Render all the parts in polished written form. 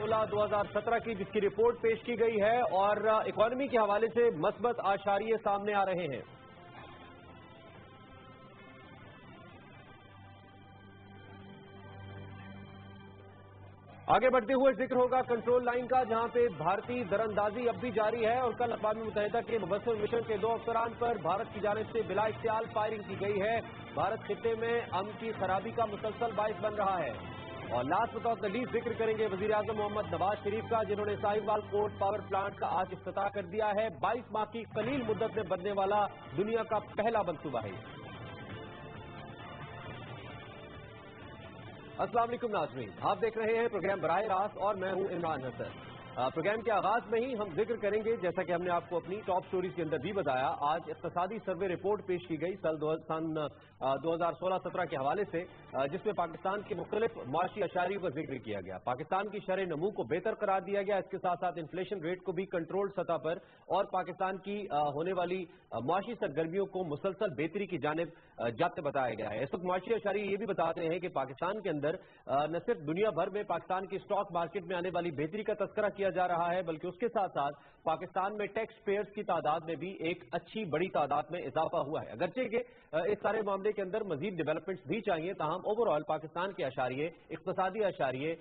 2016-2017 की, जिसकी रिपोर्ट पेश की गई है और इकोनॉमी के हवाले से मस्बत आशारिये सामने आ रहे हैं। आगे बढ़ते हुए जिक्र होगा कंट्रोल लाइन का, जहां पे भारतीय दरअंदाजी अब भी जारी है और कल अक़वाम मुत्तहिदा के मुबस्सिर मिशन के 2 अफसरान पर भारत की जानिब से बिला इख्तियार फायरिंग की गई है। भारत खित्ते में अमन की खराबी का मुसलसल बाइस बन रहा है। और लास्ट बट नॉट लीस्ट जिक्र करेंगे वजीर आजम मोहम्मद नवाज शरीफ का, जिन्होंने साहिवाल कोर्ट पावर प्लांट का आज इफ्तिताह कर दिया है। 22 माह की कलील मुद्दत में बनने वाला दुनिया का पहला मनसूबा है। अस्सलाम वालेकुम नाज़रीन, आप देख रहे हैं प्रोग्राम बराह रास्त और मैं हूं इमरान हसन। प्रोग्राम के आगाज में ही हम जिक्र करेंगे, जैसा कि हमने आपको अपनी टॉप स्टोरीज के अंदर भी बताया, आज इक़्तिसादी सर्वे रिपोर्ट पेश की गई सन 2016-17 के हवाले से, जिसमें पाकिस्तान के मुख्तलिफ माशी अशारियों का जिक्र किया गया। पाकिस्तान की शरह नमू को बेहतर करार दिया गया, इसके साथ साथ इन्फ्लेशन रेट को भी कंट्रोल सतह पर और पाकिस्तान की होने वाली माशी सरगर्मियों को मुसलसल बेहतरी की जानिब जाते बताया गया है। इस वक्त माशी अशारिये ये भी बताते हैं कि पाकिस्तान के अंदर न सिर्फ दुनिया भर में पाकिस्तान की स्टॉक मार्केट में आने वाली बेहतरी का तस्करा किया जा रहा है, बल्कि उसके साथ साथ पाकिस्तान में टैक्स पेयर्स की तादाद में भी एक अच्छी बड़ी तादाद में इजाफा हुआ है। अगरचे के इस सारे मामले के अंदर मजीद डेवलपमेंट्स भी चाहिए, ताहम ओवरऑल पाकिस्तान के अशारिये, इक्तसादी अशारिये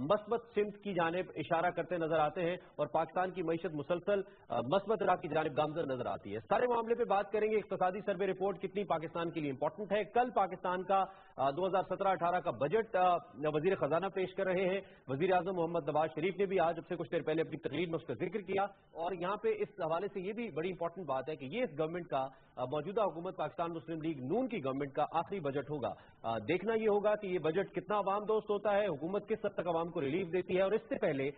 मस्बत सिमत की जानिब इशारा करते नजर आते हैं और पाकिस्तान की मईशत मुसलसल मस्बत राह की जानिब गामजन नजर आती है। सारे मामले पे बात करेंगे, इक्तसादी सर्वे रिपोर्ट कितनी पाकिस्तान के लिए इंपॉर्टेंट है। कल पाकिस्तान का 2017-18 का बजट वजीर खजाना पेश कर रहे हैं। वजीर आजम मोहम्मद नवाज शरीफ ने भी आज से कुछ देर पहले अपनी तकरीर में उसका जिक्र किया और यहाँ पे इस हवाले से ये भी बड़ी इंपॉर्टेंट बात है कि ये इस गवर्नमेंट का, मौजूदा हुकूमत पाकिस्तान मुस्लिम लीग नून की गवर्नमेंट का आखिरी बजट होगा। देखना ये होगा कि ये बजट कितना अवाम दोस्त होता है, हुकूमत किस हद तक अवाम को रिलीफ देती है। और इससे पहले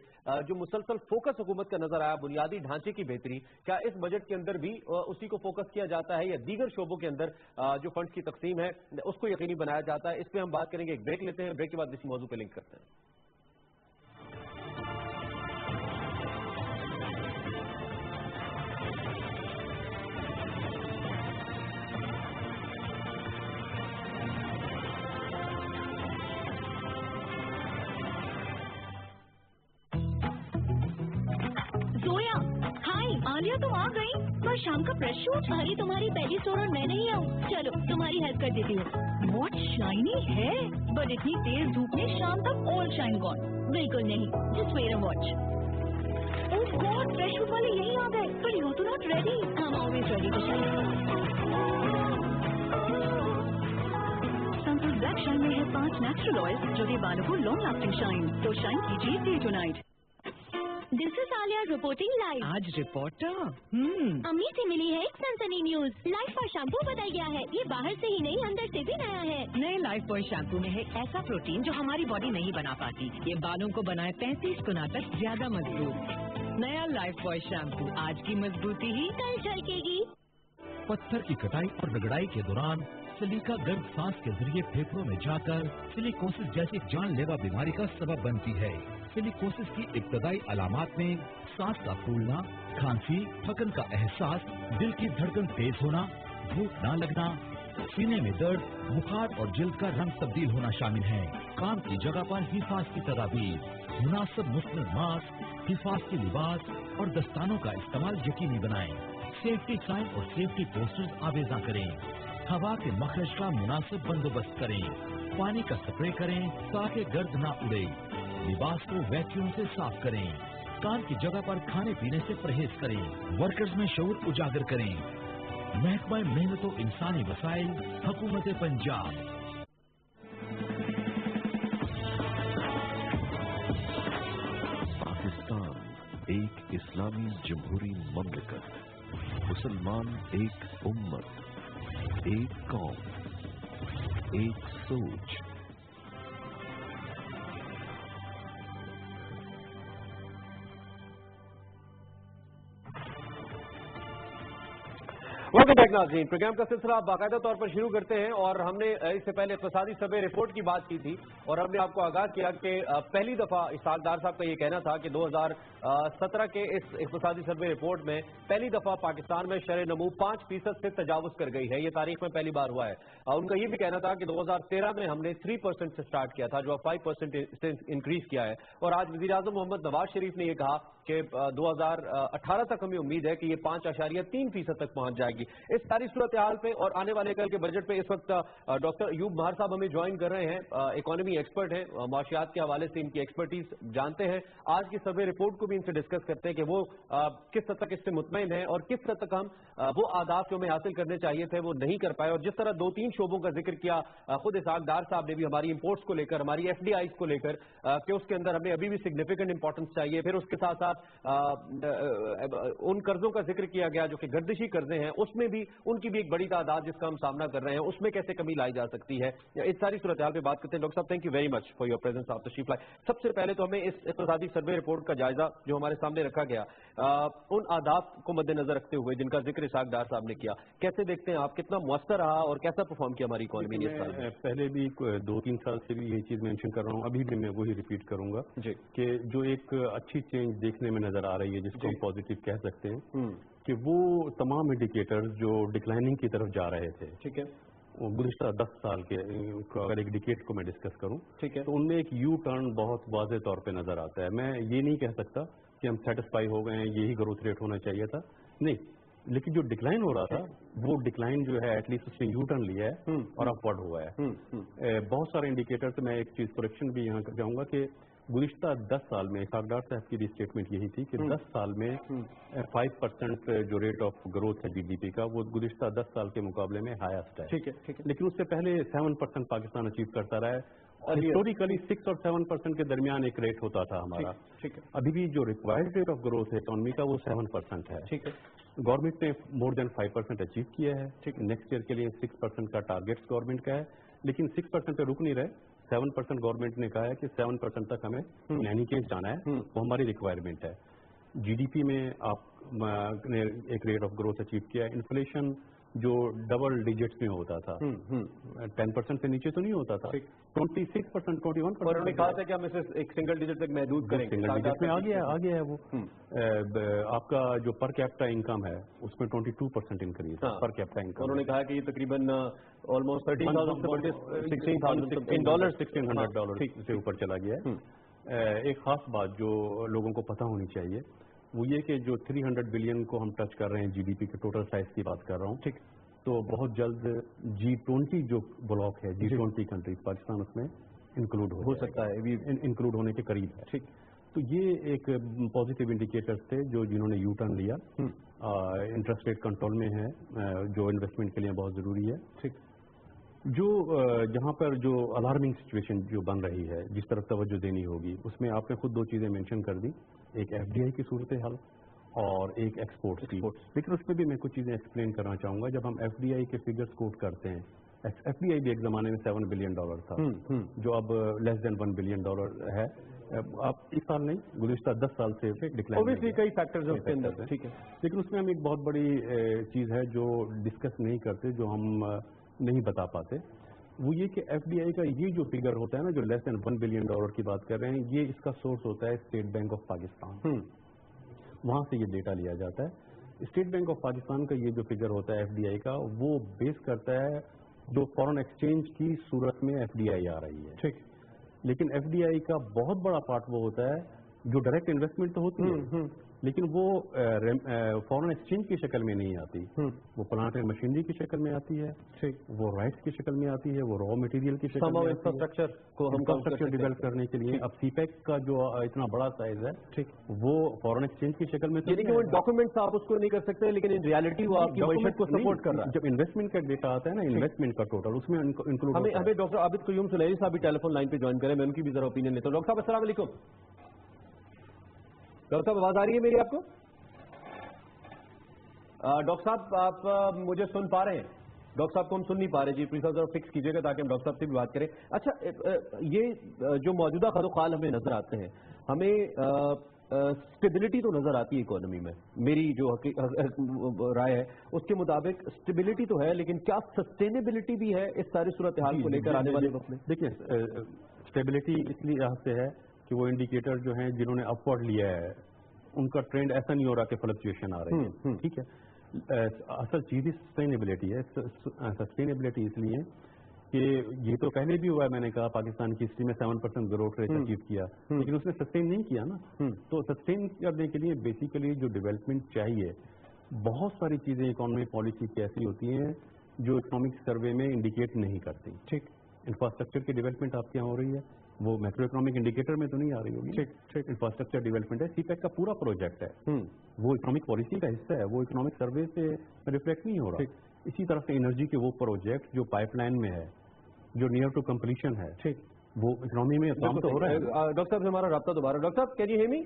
जो मुसलसल फोकस हुकूमत का नजर आया बुनियादी ढांचे की बेहतरी, क्या इस बजट के अंदर भी उसी को फोकस किया जाता है या दीगर शोबों के अंदर जो फंड्स की तकसीम है उसको यकीनी बनाया जाता है। इस पर हम बात करेंगे, एक ब्रेक लेते हैं, ब्रेक के बाद इसी मौजू पर लिंक करते हैं। आलिया तुम आ गई, पर शाम का फ्रेश शूट। अरे तुम्हारी पहली स्टोर और मैं नहीं आऊँ, चलो तुम्हारी हेल्प कर देती हूँ। बहुत शाइनी है, बट इतनी तेज धूप में शाम तक ऑल शाइन गॉन। बिल्कुल नहीं, just wait a watch. Oh God, fresh shoot वाले यही आ गए, पर यू तो not ready. I am always ready to shine. Sunsilk black shine में है 5 नेचुरल ऑयल जो दे बालों को लॉन्ग लास्टिंग शाइन। तो शाइन कीजिए day to night. This is Alia reporting live. आज रिपोर्टर अम्मी से मिली है एक सनसनी न्यूज। लाइफ बॉय शैम्पू बताया गया है, ये बाहर से ही नहीं अंदर से भी नया है। नए लाइफ बॉय शैम्पू में है ऐसा प्रोटीन जो हमारी बॉडी नहीं बना पाती। ये बालों को बनाए 35 गुना तक ज्यादा मजबूत। नया लाइफ बॉय शैम्पू, आज की मजबूती ही कल झलकेगी। पत्थर की कटाई और रगड़ाई के दौरान सिलिका गर्म सांस के जरिए फेफड़ों में जाकर सिलिकोसिस जैसी जानलेवा बीमारी का सबब बनती है। सिलिकोसिस की इब्तदाई अलामात में सांस का फूलना, खांसी, थकन का एहसास, दिल की धड़कन तेज होना, भूख न लगना, सीने में दर्द, बुखार और जल्द का रंग तब्दील होना शामिल है। काम की जगह पर हिफाजती तदाबीर, मुनासिब मुस्लिम मास्क, हिफाजती लिबास और दस्तानों का इस्तेमाल यकीनी बनाएं। सेफ्टी साइन और सेफ्टी पोस्टर्स आवेजा करें। हवा के मखरज का मुनासिब बंदोबस्त करें। पानी का स्प्रे करें ताकि गर्द न उड़े। लिबास को वैक्यूम से साफ करें। काम की जगह पर खाने पीने से परहेज करें। वर्कर्स में शऊर उजागर करें। महकमा मेहनत और इंसानी वसाइल, हुकूमत पंजाब। पाकिस्तान एक इस्लामी जमहूरी ममलिकत, मुसलमान एक उम्मत, एक कौम, एक सोच। वेलकम बैक बैक नाज़रीन, प्रोग्राम का सिलसिला बाकायदा तौर पर शुरू करते हैं और हमने इससे पहले इक़्तिसादी सर्वे रिपोर्ट की बात की थी और हमने आपको आगाह किया कि पहली दफा इस्हाक डार साहब का ये कहना था कि 2017 के इस इक़्तिसादी सर्वे रिपोर्ट में पहली दफा पाकिस्तान में शरह नमू 5% से तजावुज़ कर गई है। ये तारीख में पहली बार हुआ है। उनका ये भी कहना था कि 2013 में हमने 3% से स्टार्ट किया था, जो अब 5% से इंक्रीज किया है। और आज वज़ीर-ए-आज़म मोहम्मद नवाज शरीफ ने यह कहा कि 2018 तक हमें उम्मीद है कि ये 5.3% तक पहुंच जाएगी। इस सारी सूरत हाल पे और आने वाले कल के बजट पे इस वक्त डॉक्टर अयूब महार साहब हमें ज्वाइन कर रहे हैं। इकोनॉमी एक्सपर्ट हैं, माशियात के हवाले से इनकी एक्सपर्टीज जानते हैं। आज की सर्वे रिपोर्ट को भी इनसे डिस्कस करते हैं कि वो किस हद तक इससे मुतमईन है और किस हद तक हम वो आदाब जो हमें हासिल करने चाहिए थे वो नहीं कर पाए। और जिस तरह 2-3 शोबों का जिक्र किया खुद इस्हाक डार साहब ने भी, हमारी इंपोर्ट्स को लेकर, हमारी FDIs को लेकर कि उसके अंदर हमें अभी भी सिग्निफिकेंट इंपॉर्टेंस चाहिए। फिर उसके साथ साथ उन कर्जों का जिक्र किया गया जो कि गर्दिशी कर्जे हैं, उसमें भी उनकी भी एक बड़ी तादाद जिसका हम सामना कर रहे हैं, उसमें कैसे कमी लाई जा सकती है। इस सारी सूरत हाल पे बात करते हैं। डॉक्टर साहब, thank you very much for your presence of तशरीफ लाई। सबसे पहले तो हमें इस इक़्तिसादी सर्वे रिपोर्ट का जायजा जो हमारे सामने रखा गया, उन आदाब को मद्देनजर रखते हुए जिनका जिक्र इस्हाक डार साहब ने किया, कैसे देखते हैं आप, कितना मुअस्सर रहा और कैसा परफॉर्म किया हमारी इकोनॉमी ने इस साल में? पहले भी 2-3 साल से भी ये चीज मेंशन कर रहा हूँ, अभी भी मैं वही रिपीट करूंगा कि जो एक अच्छी चेंज देखने में नजर आ रही है, जिसको हम पॉजिटिव कह सकते हैं, कि वो तमाम इंडिकेटर्स जो डिक्लाइनिंग की तरफ जा रहे थे, ठीक है, गुज़िश्ता 10 साल के अगर एक डिकेट को मैं डिस्कस करूं, ठीक है, तो उनमें एक यू टर्न बहुत वाज़े तौर पे नजर आता है। मैं ये नहीं कह सकता कि हम सेटिस्फाई हो गए हैं, यही ग्रोथ रेट होना चाहिए था, नहीं, लेकिन जो डिक्लाइन हो रहा था वो डिक्लाइन जो है एटलीस्ट उसने यू टर्न लिया है और अपवर्ड हुआ है। बहुत सारे इंडिकेटर से मैं एक चीज करेक्शन भी यहाँ कर जाऊंगा कि गुज़िश्ता 10 साल में इस्हाक डार साहब की भी स्टेटमेंट यही थी कि 10 साल में 5% जो रेट ऑफ ग्रोथ है GDP का, वो गुज़िश्ता 10 साल के मुकाबले में हाईएस्ट है, ठीक है, लेकिन उससे पहले 7% पाकिस्तान अचीव करता रहा है और हिस्टोरिकली 6 और 7% के दरमियान एक रेट होता था हमारा, ठीक है। अभी भी जो रिक्वायर्ड रेट ऑफ ग्रोथ है इकोनॉमी का वो 7% है, ठीक है। गवर्नमेंट ने मोर देन 5% अचीव किया है, ठीक है। नेक्स्ट ईयर के लिए 6% का टारगेट गवर्नमेंट का है, लेकिन 6% पे रुक नहीं रहे। 7% गवर्नमेंट ने कहा है कि 7% तक हमें यानी कि जाना है, वो हमारी रिक्वायरमेंट है। GDP में आपने एक रेट ऑफ ग्रोथ अचीव किया है। इन्फ्लेशन जो डबल डिजिट्स में होता था, 10% से नीचे तो नहीं होता था, 26%, 21%। और उन्होंने कहा था कि हम इसे एक सिंगल डिजिट तक महदूद करेंगे, सिंगल डिजिट में आ गया है वो। आपका जो पर कैपिटा इनकम है उसमें 22% इंक्रीज पर कैपिटा इनकम। उन्होंने कहा कि ये तकरीबन ऑलमोस्ट 13,000 $1600 से ऊपर चला गया है। एक खास बात जो लोगों को पता होनी चाहिए वो ये कि जो 300 बिलियन को हम टच कर रहे हैं GDP के टोटल साइज की बात कर रहा हूँ, ठीक, तो बहुत जल्द G20 जो ब्लॉक है, G20 कंट्रीज, पाकिस्तान उसमें इंक्लूड हो सकता है, इंक्लूड होने के करीब है, ठीक। तो ये एक पॉजिटिव इंडिकेटर्स थे जो जिन्होंने यू टर्न लिया। इंटरेस्ट रेट कंट्रोल में है, जो इन्वेस्टमेंट के लिए बहुत जरूरी है, ठीक। जो जहाँ पर जो अलार्मिंग सिचुएशन जो बन रही है, जिस तरफ तवज्जो देनी होगी, उसमें आपने खुद 2 चीजें मेंशन कर दी, एक FDI की सूरत हाल और एक एक्सपोर्ट की। लेकिन उसमें भी मैं कुछ चीजें एक्सप्लेन करना चाहूंगा। जब हम FDI के फिगर्स कोट करते हैं, FDI भी एक जमाने में $7 बिलियन था, जो अब लेस देन $1 बिलियन है। आप इस साल नहीं, गुज़िश्ता 10 साल से डिक्लाइन, ऑब्वियसली कई फैक्टर्स हैं उसके अंदर, ठीक है। लेकिन उसमें हम एक बहुत बड़ी चीज है जो डिस्कस नहीं करते, जो हम नहीं बता पाते, वो ये कि FDI का ये जो फिगर होता है ना, जो लेस देन $1 बिलियन की बात कर रहे हैं, ये इसका सोर्स होता है स्टेट बैंक ऑफ पाकिस्तान। वहां से ये डेटा लिया जाता है। स्टेट बैंक ऑफ पाकिस्तान का ये जो फिगर होता है FDI का, वो बेस करता है जो फॉरेन एक्सचेंज की सूरत में FDI आ रही है, ठीक। लेकिन FDI का बहुत बड़ा पार्ट वो होता है जो डायरेक्ट इन्वेस्टमेंट तो होती है, लेकिन वो फॉरेन एक्सचेंज की शक्ल में नहीं आती, वो प्लांट एंड मशीनरी की शक्ल में आती है, ठीक, वो राइट्स की शक्ल में आती है, वो रॉ मटेरियल की शक्ल में, इंफ्रास्ट्रक्चर को हम इंफ्रास्ट्रक्चर डेवलप करने के लिए। अब CPEC का जो इतना बड़ा साइज है, ठीक, वो फॉरेन एक्सचेंज की शक्ल में, यानी कि वो डॉक्यूमेंट्स आप उसको नहीं कर सकते, लेकिन इन रियलिटी वो आपकी मईशत को सपोर्ट कर रहा है। जब इन्वेस्टमेंट का डेटा आता है ना, इन्वेस्टमेंट का टोटल, उसमें इंक्लूड। हमें डॉक्टर आबिद क़य्यूम सुलैही साहब भी टेलीफोन लाइन पे ज्वाइन करें, मैं उनकी भी जरा ओपिनियन लेता हूँ। डॉक्टर साहब अस्सलाम वालेकुम। डॉक्टर साहब आवाज आ रही है मेरी आपको? डॉक्टर साहब आप मुझे सुन पा रहे हैं? डॉक्टर साहब को हम सुन नहीं पा रहे जी, प्लीज जरा फिक्स कीजिएगा ताकि हम डॉक्टर साहब से भी बात करें। अच्छा, ये जो मौजूदा खदोखाल हमें नजर आते हैं, हमें स्टेबिलिटी तो नजर आती है इकोनॉमी में, मेरी जो राय है उसके मुताबिक स्टेबिलिटी तो है, लेकिन क्या सस्टेनेबिलिटी भी है इस सारी सूरत हाल को लेकर आने वाले वक्त में? देखिए, स्टेबिलिटी इसलिए यहाँ से है कि वो इंडिकेटर जो हैं जिन्होंने अपवर्ड लिया है उनका ट्रेंड ऐसा नहीं हो रहा कि फ्लक्चुएशन आ रही है। ठीक है, असल चीज ही सस्टेनेबिलिटी है। सस्टेनेबिलिटी इसलिए कि ये तो पहले भी हुआ है, मैंने कहा पाकिस्तान की हिस्ट्री में 7% ग्रोथ रेट अचीव किया, लेकिन उसने सस्टेन नहीं किया ना। तो सस्टेन करने के लिए बेसिकली जो डेवलपमेंट चाहिए, बहुत सारी चीजें इकोनॉमिक पॉलिसी की ऐसी होती हैं जो इकोनॉमिक सर्वे में इंडिकेट नहीं करती। ठीक, इंफ्रास्ट्रक्चर की डेवलपमेंट आपके यहाँ हो रही है, वो मैक्रो इकोनॉमिक इंडिकेटर में तो नहीं आ रही होगी। ठीक, इंफ्रास्ट्रक्चर डेवलपमेंट है, सीपैक का पूरा प्रोजेक्ट है, वो इकोनॉमिक पॉलिसी का हिस्सा है, वो इकोनॉमिक सर्वे से रिफ्लेक्ट नहीं हो रहा। इसी तरह से एनर्जी के वो प्रोजेक्ट जो पाइपलाइन में है, जो नियर टू कंप्लीशन है, ठीक, वो इकोनॉमी में काम तो हो रहा है। डॉक्टर साहब से हमारा राब्ता दोबारा। डॉक्टर साहब, कैन यू हियर मी?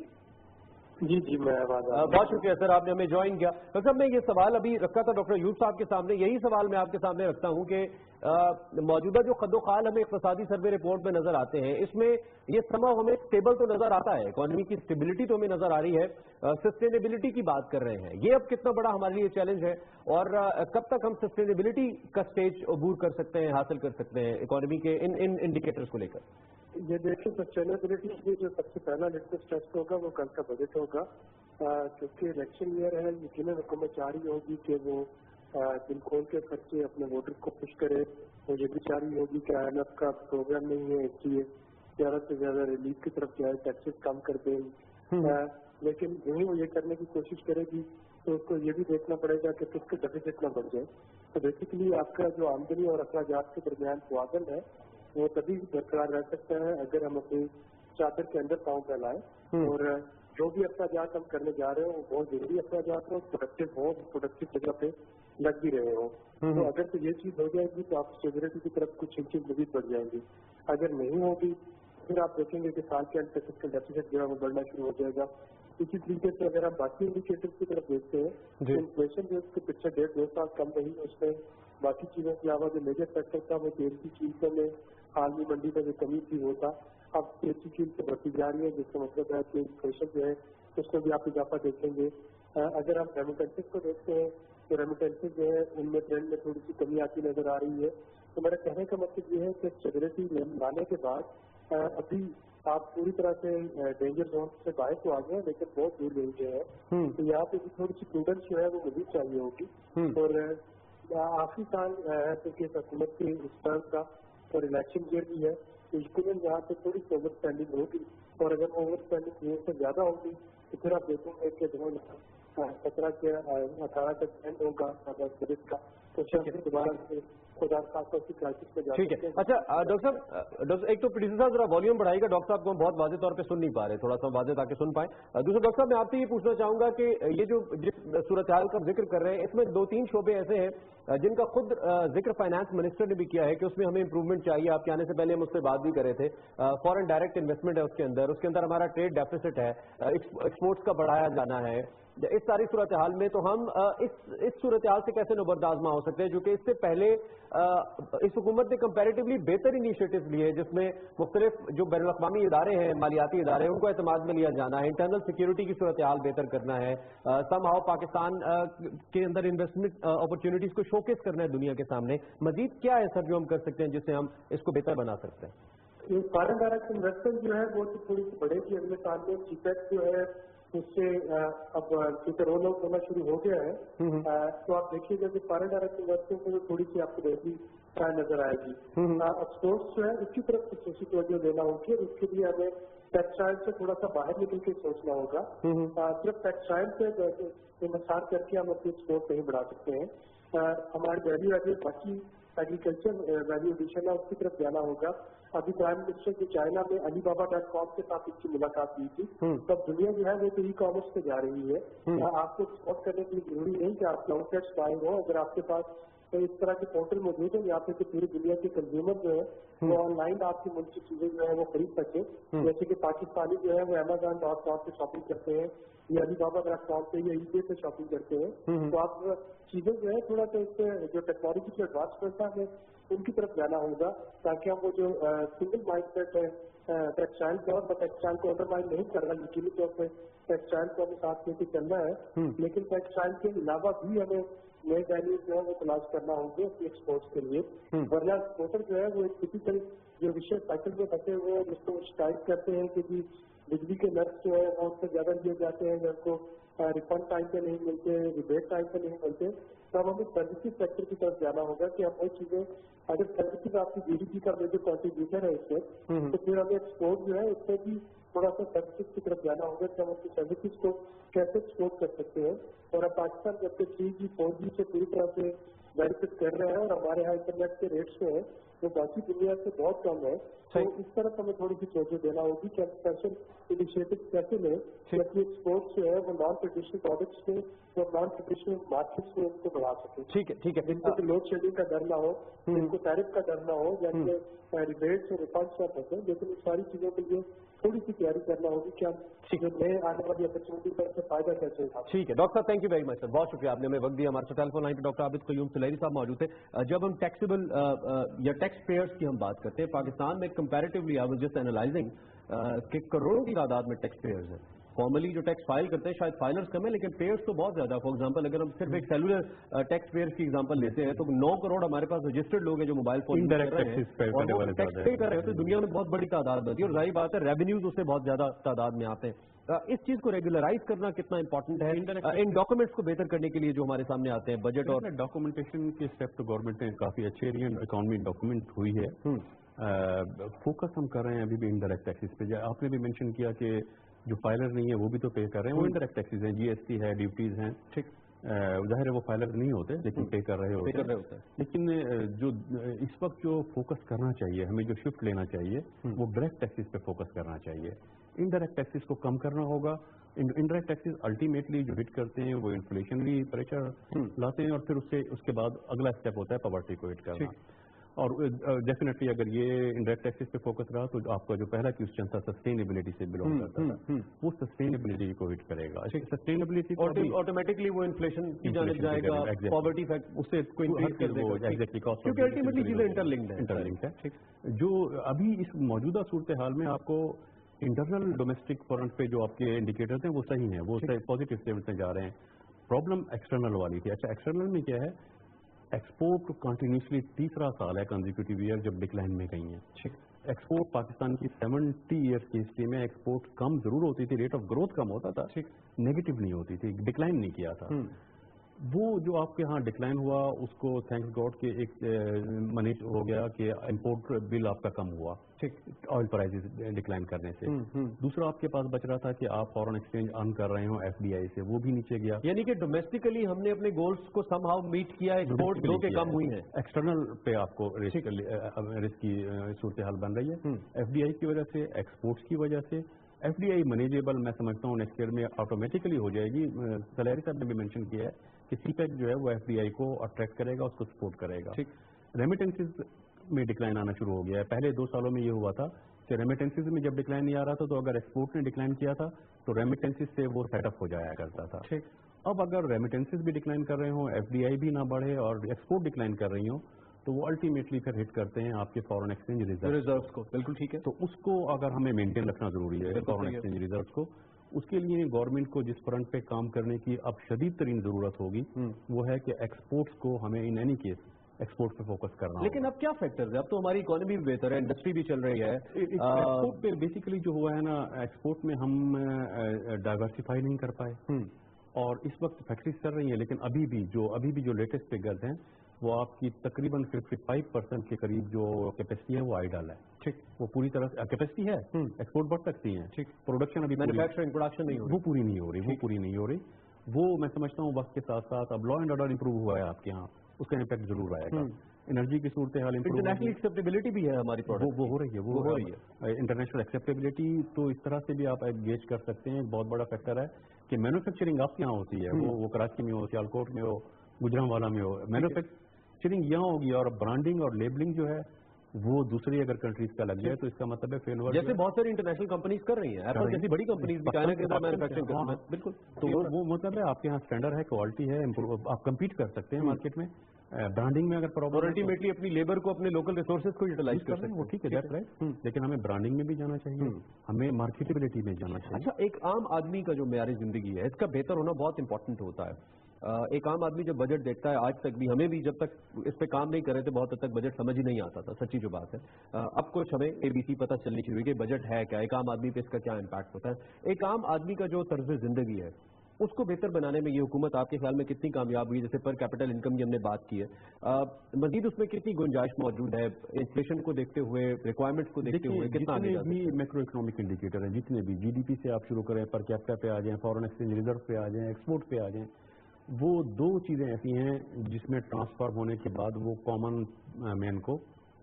जी मैं बहुत शुक्रिया सर, आपने हमें ज्वाइन किया। डॉक्टर साहब, मैं ये सवाल अभी रखा था डॉक्टर यूसुफ साहब के सामने, यही सवाल मैं आपके सामने रखता हूं कि मौजूदा जो खद्दोखाल हमें इक़्तिसादी सर्वे रिपोर्ट में नजर आते हैं, इसमें ये समाव हमें स्टेबल तो नजर आता है, इकोनॉमी की स्टेबिलिटी तो हमें नजर आ रही है, सस्टेनेबिलिटी की बात कर रहे हैं। ये अब कितना बड़ा हमारे लिए चैलेंज है और कब तक हम सस्टेनेबिलिटी का स्टेज अबूर कर सकते हैं, हासिल कर सकते हैं इकोनॉमी के इन इंडिकेटर्स को लेकर? ये देखिए, सस्टेनेबिलिटी के जो सबसे पहला लिटमस टेस्ट होगा वो कल का बजट होगा, क्योंकि इलेक्शन ईयर है। यकीनन हुकूमत चाह रही होगी कि वो दिल खोल के खर्चे अपने वोटर को खुश करे, और ये भी चाह रही होगी कि IMF का प्रोग्राम नहीं है इसलिए ज्यादा से ज्यादा रिलीफ की तरफ जाए, टैक्सेस कम कर दें। लेकिन वही वो ये करने की कोशिश करेगी तो उसको ये भी देखना पड़ेगा कि किसके डेफिसिट ना बढ़ जाए। तो बेसिकली आपका जो आमदनी और अखराजात के दरमियान तवाज़ुन है वो तभी बरकरार रह सकता है अगर हम अपनी चादर के अंदर पाँव फैलाएं और जो भी अखराजात हम करने जा रहे हो वो बहुत जरूरी अखराजात हो, प्रोडक्टिव जगह पे लग भी रहे हो। तो अगर तो ये चीज हो जाएगी तो आप स्टेबिलिटी की तरफ कुछ इंचेज मजीद बढ़ जाएंगी। अगर नहीं होगी फिर आप देखेंगे कि साल के अंत तक इसका डेफिसिट जो है वो बढ़ना शुरू हो जाएगा। इसी तरीके से अगर हम बाकी इंडिकेटर्स की तरफ देखते हैं तो इन्फ्लेशन जो उसके पिछले 1.5-2 साल कम रही, उसमें बाकी चीजों के अलावा जो मेजर फैक्टर था वो तेल की कीमतों में आलमी मंडी में जो कमी थी वो था। अब तेल की कीमतें बढ़ती जा रही है, जिसका मतलब है कि इन्फ्लेशन जो है उसमें भी आप इजाफा देखेंगे। अगर हम रेमिटेंसेस को देखते हैं तो रेमिटेंसेस जो है उनमें ट्रेंड में थोड़ी सी कमी आती नजर आ रही है। तो मेरा कहने का मतलब ये है कि स्टेबिलिटी लाने के बाद अभी आप पूरी तरह से डेंजर जोन से बाहर तो आ गए लेकिन बहुत दूर नहीं गए हैं। तो यहाँ पे भी थोड़ी सी प्रूडेंस जो है वो मजीद चाहिए होगी। और आखिरी साल है तो कि हुकूमत के इस टर्म का और इलेक्शन ईयर भी है, तो यकीनन यहाँ पे थोड़ी सी ओवर स्पेंडिंग होगी, और अगर ओवर स्पेंडिंग से ज्यादा होगी तो फिर आप देखेंगे कि 2017 के 18 तक एंड होगा बजट का, तो शायद दोबारा से ठीक है। अच्छा डॉक्टर साहब, एक तो प्रोड्यूसर साहब जरा वॉल्यूम बढ़ाइएगा, डॉक्टर साहब को हम बहुत वाज़ेह तौर पे सुन नहीं पा रहे, थोड़ा सा वाज़ेह ताकि सुन पाए। दूसरा डॉक्टर साहब, मैं आपसे ये पूछना चाहूंगा कि ये जो जिस सूरत हाल का जिक्र कर रहे हैं इसमें 2-3 शोबे ऐसे हैं जिनका खुद जिक्र फाइनेंस मिनिस्टर ने भी किया है कि उसमें हमें इंप्रूवमेंट चाहिए। आपके आने से पहले हम उससे बात भी कर रहे थे। फॉरेन डायरेक्ट इन्वेस्टमेंट है उसके अंदर हमारा ट्रेड डेफिसिट है, एक्सपोर्ट्स का बढ़ाया जाना है। इस सारी सूरत हाल में तो हम इस सूरत हाल से कैसे नबरदाज़मा हो सकते हैं, जो कि इससे पहले इस हुकूमत ने कंपैरेटिवली बेहतर इनिशिएटिव लिए जिसमें मुख्तलिफ जो बैनुल अक़वामी इदारे हैं, मालियाती इदारे हैं, उनको एतमाद में लिया जाना है, इंटरनल सिक्योरिटी की सूरत हाल बेहतर करना है, समहाउ पाकिस्तान के अंदर इन्वेस्टमेंट अपॉर्चुनिटीज को शोकेस करना है दुनिया के सामने। मजीद क्या है सर जो हम कर सकते हैं जिससे हम इसको बेहतर बना सकते हैं? फॉरेन डायरेक्ट इन्वेस्टमेंट जो है वो तो थोड़ी सी बढ़ेगी अगले साल में। सीपेक जो है उससे अब क्योंकि रोल आउट होना शुरू हो गया है, तो आप देखिएगा कि फॉरेन डायरेक्ट इन्वेस्टमेंट में थोड़ी सी आपको बेहतरी नजर आएगी। एक्सपोर्ट्स जो है उसकी तरफ विशेष तवज्जो देना होगी, उसके लिए हमें टेक्सटाइल से थोड़ा सा बाहर निकल के सोचना होगा। सिर्फ टेक्सटाइल से इंसार करके हम अपनी एक्सपोर्ट नहीं बढ़ा सकते हैं। हमारे वैल्यू एडेड बाकी एग्रीकल्चर वैल्यू एडिशन है उसकी तरफ जाना होगा। अभी प्राइम मिनिस्टर की चाइना में alibaba.com के साथ इसकी मुलाकात हुई थी, तब दुनिया जो है वो तो ई कॉमर्स पे जा रही है। आपको एक्सपोर्ट करने के लिए जरूरी नहीं कि आप आउटलेट्स पाए हो, अगर आपके पास तो इस तरह के पोर्टल मौजूद है यहाँ पे कि पूरी दुनिया के कंज्यूमर जो है वो ऑनलाइन आपकी मुल्क की चीजें जो है वो खरीद सके। जैसे कि पाकिस्तानी जो है वो Amazon.com पे शॉपिंग करते हैं या alibaba.com पे या eBay पे शॉपिंग करते हैं। तो आप चीजें जो है थोड़ा सा इससे जो टेक्नोलॉजी के एडवांसमेंट है उनकी तरफ जाना होगा, ताकि हम वो जो सिंगल माइंड सेट है टेक्सटाइल का और टेक्सटाइल को अंडरमाइन नहीं कर रहा, यकीनी तौर पर टेक्सटाइल को हमें साथ लेके चलना है, लेकिन टेक्सटाइल के अलावा भी हमें नए वैल्यू जो है वो तलाश करना होंगे अपने एक्सपोर्ट्स के लिए। वरना एक्सपोर्टर जो है वो एक टिपिकल जो विशेष साइकिल में फंसे हुए हैं, जिसको शिकायत करते हैं कि जी बिजली के नर्स जो है वो उससे ज्यादा लिए जाते हैं, उनको रिफंड टाइम पे नहीं मिलते, रिबेट टाइम पे नहीं मिलते। तो अब हमें सर्विसेज सेक्टर की तरफ जाना होगा कि हम वो चीजें, अगर सर्विसेज आपकी जीडीपी का मेजर कॉन्ट्रीब्यूटर है इसमें, तो फिर हमें एक्सपोर्ट जो है इससे भी थोड़ा सा सर्विसेज की तरफ जाना होगा कि हम अपनी सर्विसेज को कैसे एक्सपोर्ट कर सकते हैं। और अब पाकिस्तान जब से 3G 4G से पूरी तरह से बेनिफिट कर रहे हैं और हमारे यहाँ इंटरनेट के रेट्स जो है वो बाकी दुनिया से बहुत कम है, तो इस तरफ हमें थोड़ी सी तवज्जो देना होगी कि हम स्पेशल इनिशिएटिव कैसे लें कि अपनी एक्सपोर्ट जो है वो नॉन ट्रेडिशनल प्रोडक्ट्स में और नॉन ट्रेडिशनल मार्केट्स में उनको बढ़ा सके। ठीक है, ठीक है। जिनको लोड शेडिंग का डर ना हो, जिनको टैरिफ का डर ना हो, यानी रिबेट्स और रिफंड्स ना फंसे, लेकिन इन सारी चीजों के लिए थोड़ी सी तैयारी करना होगी कि हम जो नए आने वाली अपॉर्चुनिटी पर से फायदा कैसे उठा। ठीक है डॉक्टर साहब, thank you very much sir, बहुत शुक्रिया, आपने हमें वक्त दिया। हमारे साथ टेलीफोन लाइन पे डॉक्टर आबिद क़य्यूम सुलैरी साहब मौजूद थे। जब हम टैक्सेबल या टैक्स पेयर्स की हम बात करते हैं, पाकिस्तान में comparatively I was just analysing कि करोड़ों की तादाद में टैक्स पेयर्स हैं। फॉर्मली जो टैक्स फाइल करते हैं शायद फाइलर्स कम है, लेकिन पेयर्स तो बहुत ज्यादा। फॉर एग्जांपल अगर हम सिर्फ एक सेलुलर टैक्स पेयर्स की एग्जांपल लेते हैं तो 9 करोड़ हमारे पास रजिस्टर्ड लोग हैं जो मोबाइल फोन कर रहे हैं और वो टैक्स पे कर रहे हैं। तो दुनिया में बहुत बड़ी तादाद बनती है और जाहिर बात है रेवेन्यूज उससे बहुत ज्यादा तादाद में आते हैं। इस चीज को रेगुलराइज करना कितना इंपॉर्टेंट है इन डॉक्यूमेंट्स को बेहतर करने के लिए जो हमारे सामने आते हैं, बजट और डॉक्यूमेंटेशन के स्टेप तो गवर्नमेंट ने काफी अच्छे लिए, इकोनॉमी डॉक्यूमेंट हुई है। फोकस हम कर रहे हैं अभी भी इनडायरेक्ट टैक्सेस पे। आपने भी मेंशन किया कि जो फाइलर नहीं है वो भी तो पे कर रहे हैं, वो इनडायरेक्ट टैक्सेस हैं, जीएसटी है, ड्यूटीज हैं। ठीक, जाहिर है वो फाइलर नहीं होते लेकिन पे कर रहे होते हैं। लेकिन जो इस वक्त जो फोकस करना चाहिए, हमें जो शिफ्ट लेना चाहिए वो डायरेक्ट टैक्सेस पे फोकस करना चाहिए। इनडायरेक्ट टैक्सेस को कम करना होगा। इनडायरेक्ट टैक्सेस अल्टीमेटली जो हिट करते हैं वो इन्फ्लेशनरी प्रेशर लाते हैं और फिर उसके बाद अगला स्टेप होता है पॉवर्टी को हिट करना। और डेफिनेटली अगर ये इनडायरेक्ट टैक्सेस पे फोकस रहा तो आपका जो पहला क्वेश्चन था सस्टेनेबिलिटी से बिलोंग करता था, वो सस्टेनेबिलिटी को हिट करेगा। सस्टेनेबिलिटी ऑटोमेटिकली वो इन्फ्लेशन की जाने जाएगा, पॉवर्टी फैक्ट उससे कोई इंक्रीज कर देगा एग्जैक्टली कॉस्ट, क्योंकि अल्टीमेटली चीजें इंटरलिंक्ड है। जो अभी इस मौजूदा सूरत हाल में आपको इंटरनल डोमेस्टिक फ्रंट पे जो आपके इंडिकेटर्स हैं वो सही हैं, वो पॉजिटिव स्टेट में जा रहे हैं। प्रॉब्लम एक्सटर्नल वाली थी। अच्छा, एक्सटर्नल में क्या है, एक्सपोर्ट कंटिन्यूसली तीसरा साल है कंसेक्यूटिव ईयर जब डिक्लाइन में गई है। एक्सपोर्ट पाकिस्तान की 70 ईयर्स की हिस्ट्री में एक्सपोर्ट कम जरूर होती थी, रेट ऑफ ग्रोथ कम होता था, नेगेटिव नहीं होती थी, डिक्लाइन नहीं किया था। वो जो आपके यहाँ डिक्लाइन हुआ उसको थैंक्स गॉड के एक मैनेज हो गया कि इंपोर्ट बिल आपका कम हुआ, ठीक, ऑयल प्राइसेस डिक्लाइन करने से। दूसरा आपके पास बच रहा था कि आप फॉरेन एक्सचेंज अर्न कर रहे हो एफडीआई से, वो भी नीचे गया। यानी कि डोमेस्टिकली हमने अपने गोल्स को समहाउ मीट किया, एक्सपोर्ट दो के कम हुई है। एक्सटर्नल पे आपको रिस्क की सूरत हाल बन रही है एफडीआई की वजह से, एक्सपोर्ट्स की वजह से। एफडीआई मैनेजेबल मैं समझता हूँ नेक्स्ट ईयर में ऑटोमेटिकली हो जाएगी। सलैरी साहब ने भी मेंशन किया है कि सीपैक जो है वो एफडीआई को अट्रैक्ट करेगा, उसको सपोर्ट करेगा। ठीक, रेमिटेंसेज में डिक्लाइन आना शुरू हो गया है। पहले 2 सालों में ये हुआ था कि रेमिटेंसेज में जब डिक्लाइन नहीं आ रहा था तो अगर एक्सपोर्ट ने डिक्लाइन किया था तो रेमिटेंसेज से वो सेटअप हो जाया करता था। ठीक, अब अगर रेमिटेंसेज भी डिक्लाइन कर रहे हो, एफडीआई भी ना बढ़े और एक्सपोर्ट डिक्लाइन कर रही हो तो वो अल्टीमेटली फिर हिट करते हैं आपके फॉरेन एक्सचेंज रिजर्व्स को। बिल्कुल ठीक है। तो उसको अगर हमें मेंटेन रखना जरूरी है फॉरेन एक्सचेंज रिजर्व्स को, उसके लिए गवर्नमेंट को जिस फ्रंट पे काम करने की अब शदीद तरीन जरूरत होगी वो है कि एक्सपोर्ट्स को हमें इन एनी केस एक्सपोर्ट पे फोकस करना। लेकिन अब क्या फैक्टर्स है, अब तो हमारी इकोनॉमी भी बेहतर है, इंडस्ट्री भी चल रही है। एक्सपोर्ट पे बेसिकली जो हुआ है ना, एक्सपोर्ट में हम डाइवर्सिफाई नहीं कर पाए और इस वक्त फैक्ट्रीज चल रही है लेकिन अभी भी जो लेटेस्ट फिगर्स हैं वो आपकी तकरीबन 55% के करीब जो कैपेसिटी है वो आइडल है। ठीक, वो पूरी तरह से कैपेसिटी है, एक्सपोर्ट बढ़ सकती है। ठीक, प्रोडक्शन अभी मैन्युफैक्चरिंग प्रोडक्शन नहीं हो रही, वो पूरी नहीं हो रही। वो मैं समझता हूँ वक्त के साथ साथ अब लॉ एंड ऑर्डर इंप्रूव हुआ है आपके यहाँ, उसका इम्पैक्ट जरूर आएगा। एनर्जी की सूरत हाल इंटरनेशनल एक्सेप्टेबिलिटी भी है हमारी प्रोडक्ट, वो हो रही है। इंटरनेशनल एक्सेप्टेबिलिटी तो इस तरह से भी आप गेज कर सकते हैं, बहुत बड़ा फैक्टर है कि मैन्युफैक्चरिंग आपके यहाँ होती है, वो कराची में हो, सियालकोट में हो, गुजरांवाला में हो, मैन्युफैक्चरिंग यहाँ होगी और ब्रांडिंग और लेबलिंग जो है वो दूसरी अगर कंट्रीज का लग जाए तो इसका मतलब है फेल। जैसे बहुत सारी इंटरनेशनल कंपनीज कर रही हैं, एप्पल जैसी बड़ी कंपनीज भी चाइना के साथ मैन्युफैक्चरिंग कर, बिल्कुल। तो वो मतलब है आपके यहाँ स्टैंडर्ड है, क्वालिटी है, आप कम्पीट कर सकते हैं मार्केट में। ब्रांडिंग में अगर प्रॉब्लम और अल्टीमेटली अपनी लेबर को अपने लोकल रिसोर्सेज को यूटिलाइज कर सकते हैं, वो ठीक है, दैट्स राइट, लेकिन हमें ब्रांडिंग में भी जाना चाहिए, हमें मार्केटेबिलिटी में जाना चाहिए। अच्छा, एक आम आदमी का जो मेयारी जिंदगी है इसका बेहतर होना बहुत इंपॉर्टेंट होता है। एक आम आदमी जब बजट देखता है, आज तक भी हमें भी जब तक इस पे काम नहीं कर रहे थे बहुत हद तक बजट समझ ही नहीं आता था, सच्ची जो बात है। अब कुछ हमें ABC पता चलनी चाहिए कि बजट है क्या, एक आम आदमी पे इसका क्या इम्पैक्ट होता है। एक आम आदमी का जो तर्ज जिंदगी है उसको बेहतर बनाने में ये हुकूमत आपके ख्याल में कितनी कामयाब हुई? जैसे पर कैपिटल इनकम की हमने बात की है, मजीद उसमें कितनी गुंजाइश मौजूद है इन्फ्लेशन को देखते हुए, रिक्वायरमेंट्स को देखते हुए? कितना जितने भी मैक्रो इकोनॉमिक इंडिकेटर हैं, जितने भी GDP से आप शुरू करें, पर कैपिटा पे आ जाएं, फॉरेन एक्सचेंज रिजर्व पे आ जाएं, एक्सपोर्ट पे आ जाएं, वो दो चीजें ऐसी हैं जिसमें ट्रांसफॉर्म होने के बाद वो कॉमन मैन को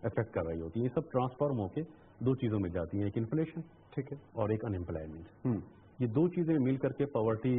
अफेक्ट कर रही होती है। ये सब ट्रांसफॉर्म होके दो चीजों में जाती हैं, एक इन्फ्लेशन, ठीक है, और एक अनएम्प्लॉयमेंट। ये दो चीजें मिल करके पॉवर्टी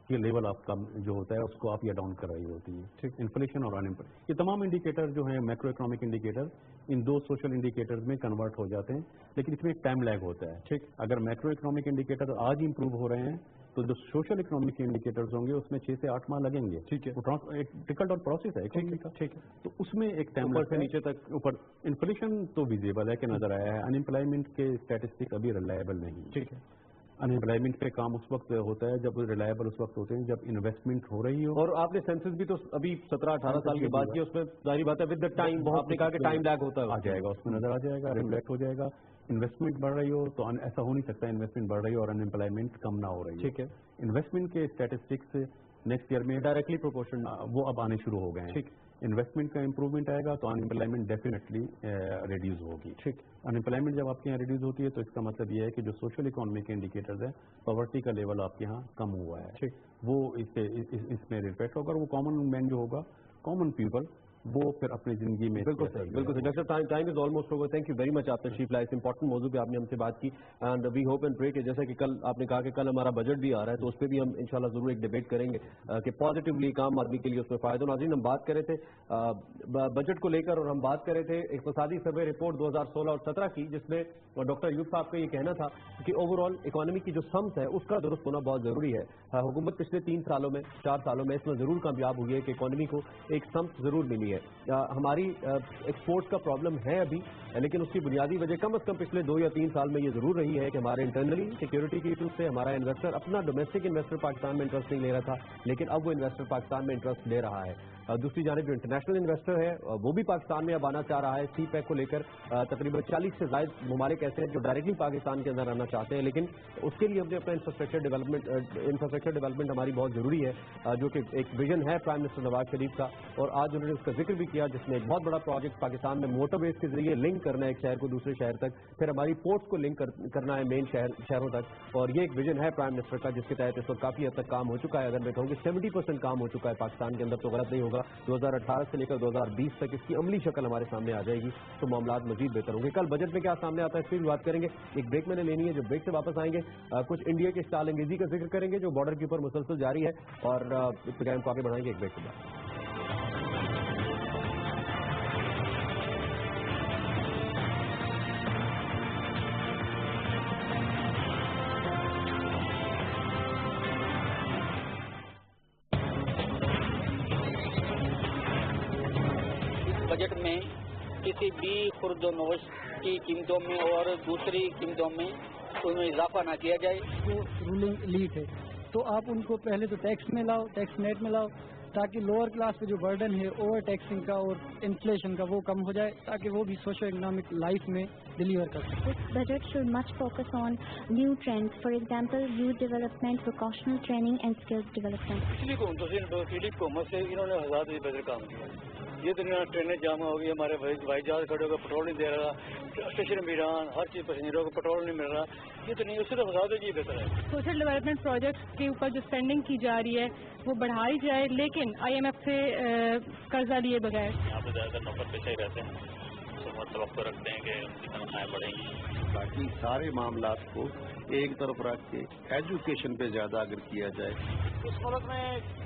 के लेवल आपका जो होता है उसको आप या डाउन कर रही होती है, ठीक, इन्फ्लेशन और अनएम्प्लॉयमेंट। ये तमाम इंडिकेटर जो हैं मैक्रो इकोनॉमिक इंडिकेटर इन दो सोशल इंडिकेटर्स में कन्वर्ट हो जाते हैं, लेकिन इसमें एक टाइम लैग होता है, ठीक। अगर मैक्रो इकोनॉमिक इंडिकेटर आज इंप्रूव हो रहे हैं तो जो सोशल इकोनॉमिक इंडिकेटर्स होंगे उसमें 6 से 8 माह लगेंगे, ठीक है, एक डिफिकल्ट प्रोसेस है, ठीक है, तो उसमें एक टाइम ऊपर से नीचे तक ऊपर। इन्फ्लेशन तो विजिबल है कि नजर आया है, अनएम्प्लॉयमेंट के स्टैटिस्टिक अभी रिलायबल नहीं, ठीक है। अनएम्प्लॉयमेंट पे काम उस वक्त होता है जब रिलायबल उस वक्त होते हैं जब इन्वेस्टमेंट हो रही हो। और आपने सेंसस भी तो अभी 17-18 साल के बाद किया, उसमें जारी बात है विद द टाइम आपने कहा कि टाइम लैग होता है, आ जाएगा, उसमें नजर आ जाएगा, रिफ्लेक्ट हो जाएगा। इन्वेस्टमेंट बढ़ रही हो तो ऐसा हो नहीं सकता इन्वेस्टमेंट बढ़ रही हो और अनएम्प्लॉयमेंट कम ना हो रही है, ठीक है। इन्वेस्टमेंट के स्टैटिस्टिक्स नेक्स्ट ईयर में डायरेक्टली प्रोपोर्शन वो अब आने शुरू हो गए हैं, ठीक। इन्वेस्टमेंट का इंप्रूवमेंट आएगा तो अनएम्प्लॉयमेंट डेफिनेटली रिड्यूस होगी, ठीक। अनएम्प्लॉयमेंट जब आपके यहाँ रिड्यूस होती है तो इसका मतलब ये है कि जो सोशल इकोनॉमी के इंडिकेटर्स है, पॉवर्टी का लेवल आपके यहाँ कम हुआ है, ठीक, वो इसमें रिफ्लेक्ट होगा। वो कॉमन मैन जो होगा, कॉमन पीपल, वो फिर अपनी जिंदगी में बिल्कुल सही, बिल्कुल सही। डॉक्टर साहब, time is almost over. Thank you very much, आपने तशरीफ लाए, इस इंपॉर्टेंट मौजू पे आपने हमसे बात की and we hope and pray कि जैसा कि कल आपने कहा कि कल हमारा बजट भी आ रहा है तो उस पर भी हम इंशाल्लाह जरूर एक डिबेट करेंगे कि पॉजिटिवली काम आदमी के लिए उसमें फायदा। नाज़रीन, हम बात कर रहे थे बजट को लेकर और हम बात कर रहे थे इक़्तिसादी सर्वे रिपोर्ट 2016 और 17 की, जिसमें डॉक्टर यूब साहब का ये कहना था कि ओवरऑल इकोनॉमी की जो सम्स है उसका दुरुस्त होना बहुत जरूरी है। हुकूमत पिछले 3 सालों में 4 सालों में इसमें जरूर कामयाब हुई है कि इकोनॉमी को एक सम्स जरूर मिली है। हमारी एक्सपोर्ट का प्रॉब्लम है अभी, लेकिन उसकी बुनियादी वजह कम से कम पिछले 2 या 3 साल में ये जरूर रही है कि हमारे इंटरनली सिक्योरिटी के इशू से हमारा इन्वेस्टर, अपना डोमेस्टिक इन्वेस्टर पाकिस्तान में इंटरेस्ट नहीं ले रहा था, लेकिन अब वो इन्वेस्टर पाकिस्तान में इंटरेस्ट ले रहा है। दूसरी जानिब जो इंटरनेशनल इन्वेस्टर है वो भी पाकिस्तान में अब आना चाह रहा है। CPEC को लेकर तकरीबन 40 से ज्यादा ममालिक ऐसे हैं जो डायरेक्टली पाकिस्तान के अंदर आना चाहते हैं, लेकिन उसके लिए हमने अपना इंफ्रास्ट्रक्चर डेवलपमेंट हमारी बहुत जरूरी है, जो कि एक विजन है प्राइम मिनिस्टर नवाज शरीफ का, और आज उन्होंने उसका जिक्र भी किया, जिसमें एक बहुत बड़ा प्रोजेक्ट पाकिस्तान में मोटरवेज के जरिए लिंक करना है एक शहर को दूसरे शहर तक, फिर हमारी पोर्ट्स को लिंक करना है मेन शहरों तक, और ये एक विजन है प्राइम मिनिस्टर का, जिसके तहत इस वक्त काफी हद तक काम हो चुका है। अगर मैं कहूँ कि 70% काम हो चुका है पाकिस्तान के अंदर तो गलत नहीं होगा। 2018 से लेकर 2020 तक इसकी अमली शक्ल हमारे सामने आ जाएगी तो मामलात मजीद बेहतर होंगे। कल बजट में क्या सामने आता है इस पर भी बात करेंगे। एक ब्रेक मैंने लेनी है, जो ब्रेक से वापस आएंगे कुछ इंडिया के स्टाइल अंग्रेजी का जिक्र करेंगे जो बॉर्डर के ऊपर मुसलसल जारी है, और इस प्रोग्राम को आगे बढ़ाएंगे एक ब्रेक के बाद। बजट में किसी भी खुर्द-ओ-नोश की कीमतों में और दूसरी कीमतों में उनमें इजाफा ना किया जाए। जो रूलिंग एलीट है तो आप उनको पहले तो टैक्स में लाओ, टैक्स नेट में लाओ, ताकि लोअर क्लास पे जो बर्डन है ओवर टैक्सिंग का और इन्फ्लेशन का वो कम हो जाए, ताकि वो भी सोशो इकोनॉमिक लाइफ में डिलीवर कर सके। This budget should much focus on new trends, for example, youth development, vocational training and skills development. पिछली हुकूमत से इन्होंने हजार दिन बेहतर काम किया। ये तो ट्रेनें जामा हो गई, हमारे हवाई जहाज खड़े होकर पेट्रोल नहीं दे रहा, स्टेशन वीरान, हर चीज़ पैसेंजरों को पेट्रोल नहीं मिल रहा। ये तो नहीं, उससे तो हजार जी बेहतर है। सोशल डेवलपमेंट प्रोजेक्ट्स के ऊपर जो स्पेंडिंग की जा रही है वो बढ़ाई जाए, लेकिन IMF से कर्जा लिए बगैर। यहाँ पे ज़्यादातर नौकर पेशा ही रहते हैं, तो तो रखते हैं कि उनकी तनख्वाहें बढ़ेंगी। बाकी सारे मामलात को एक तरफ रख के एजुकेशन पे ज़्यादा अगर किया जाए, इस मुल्क में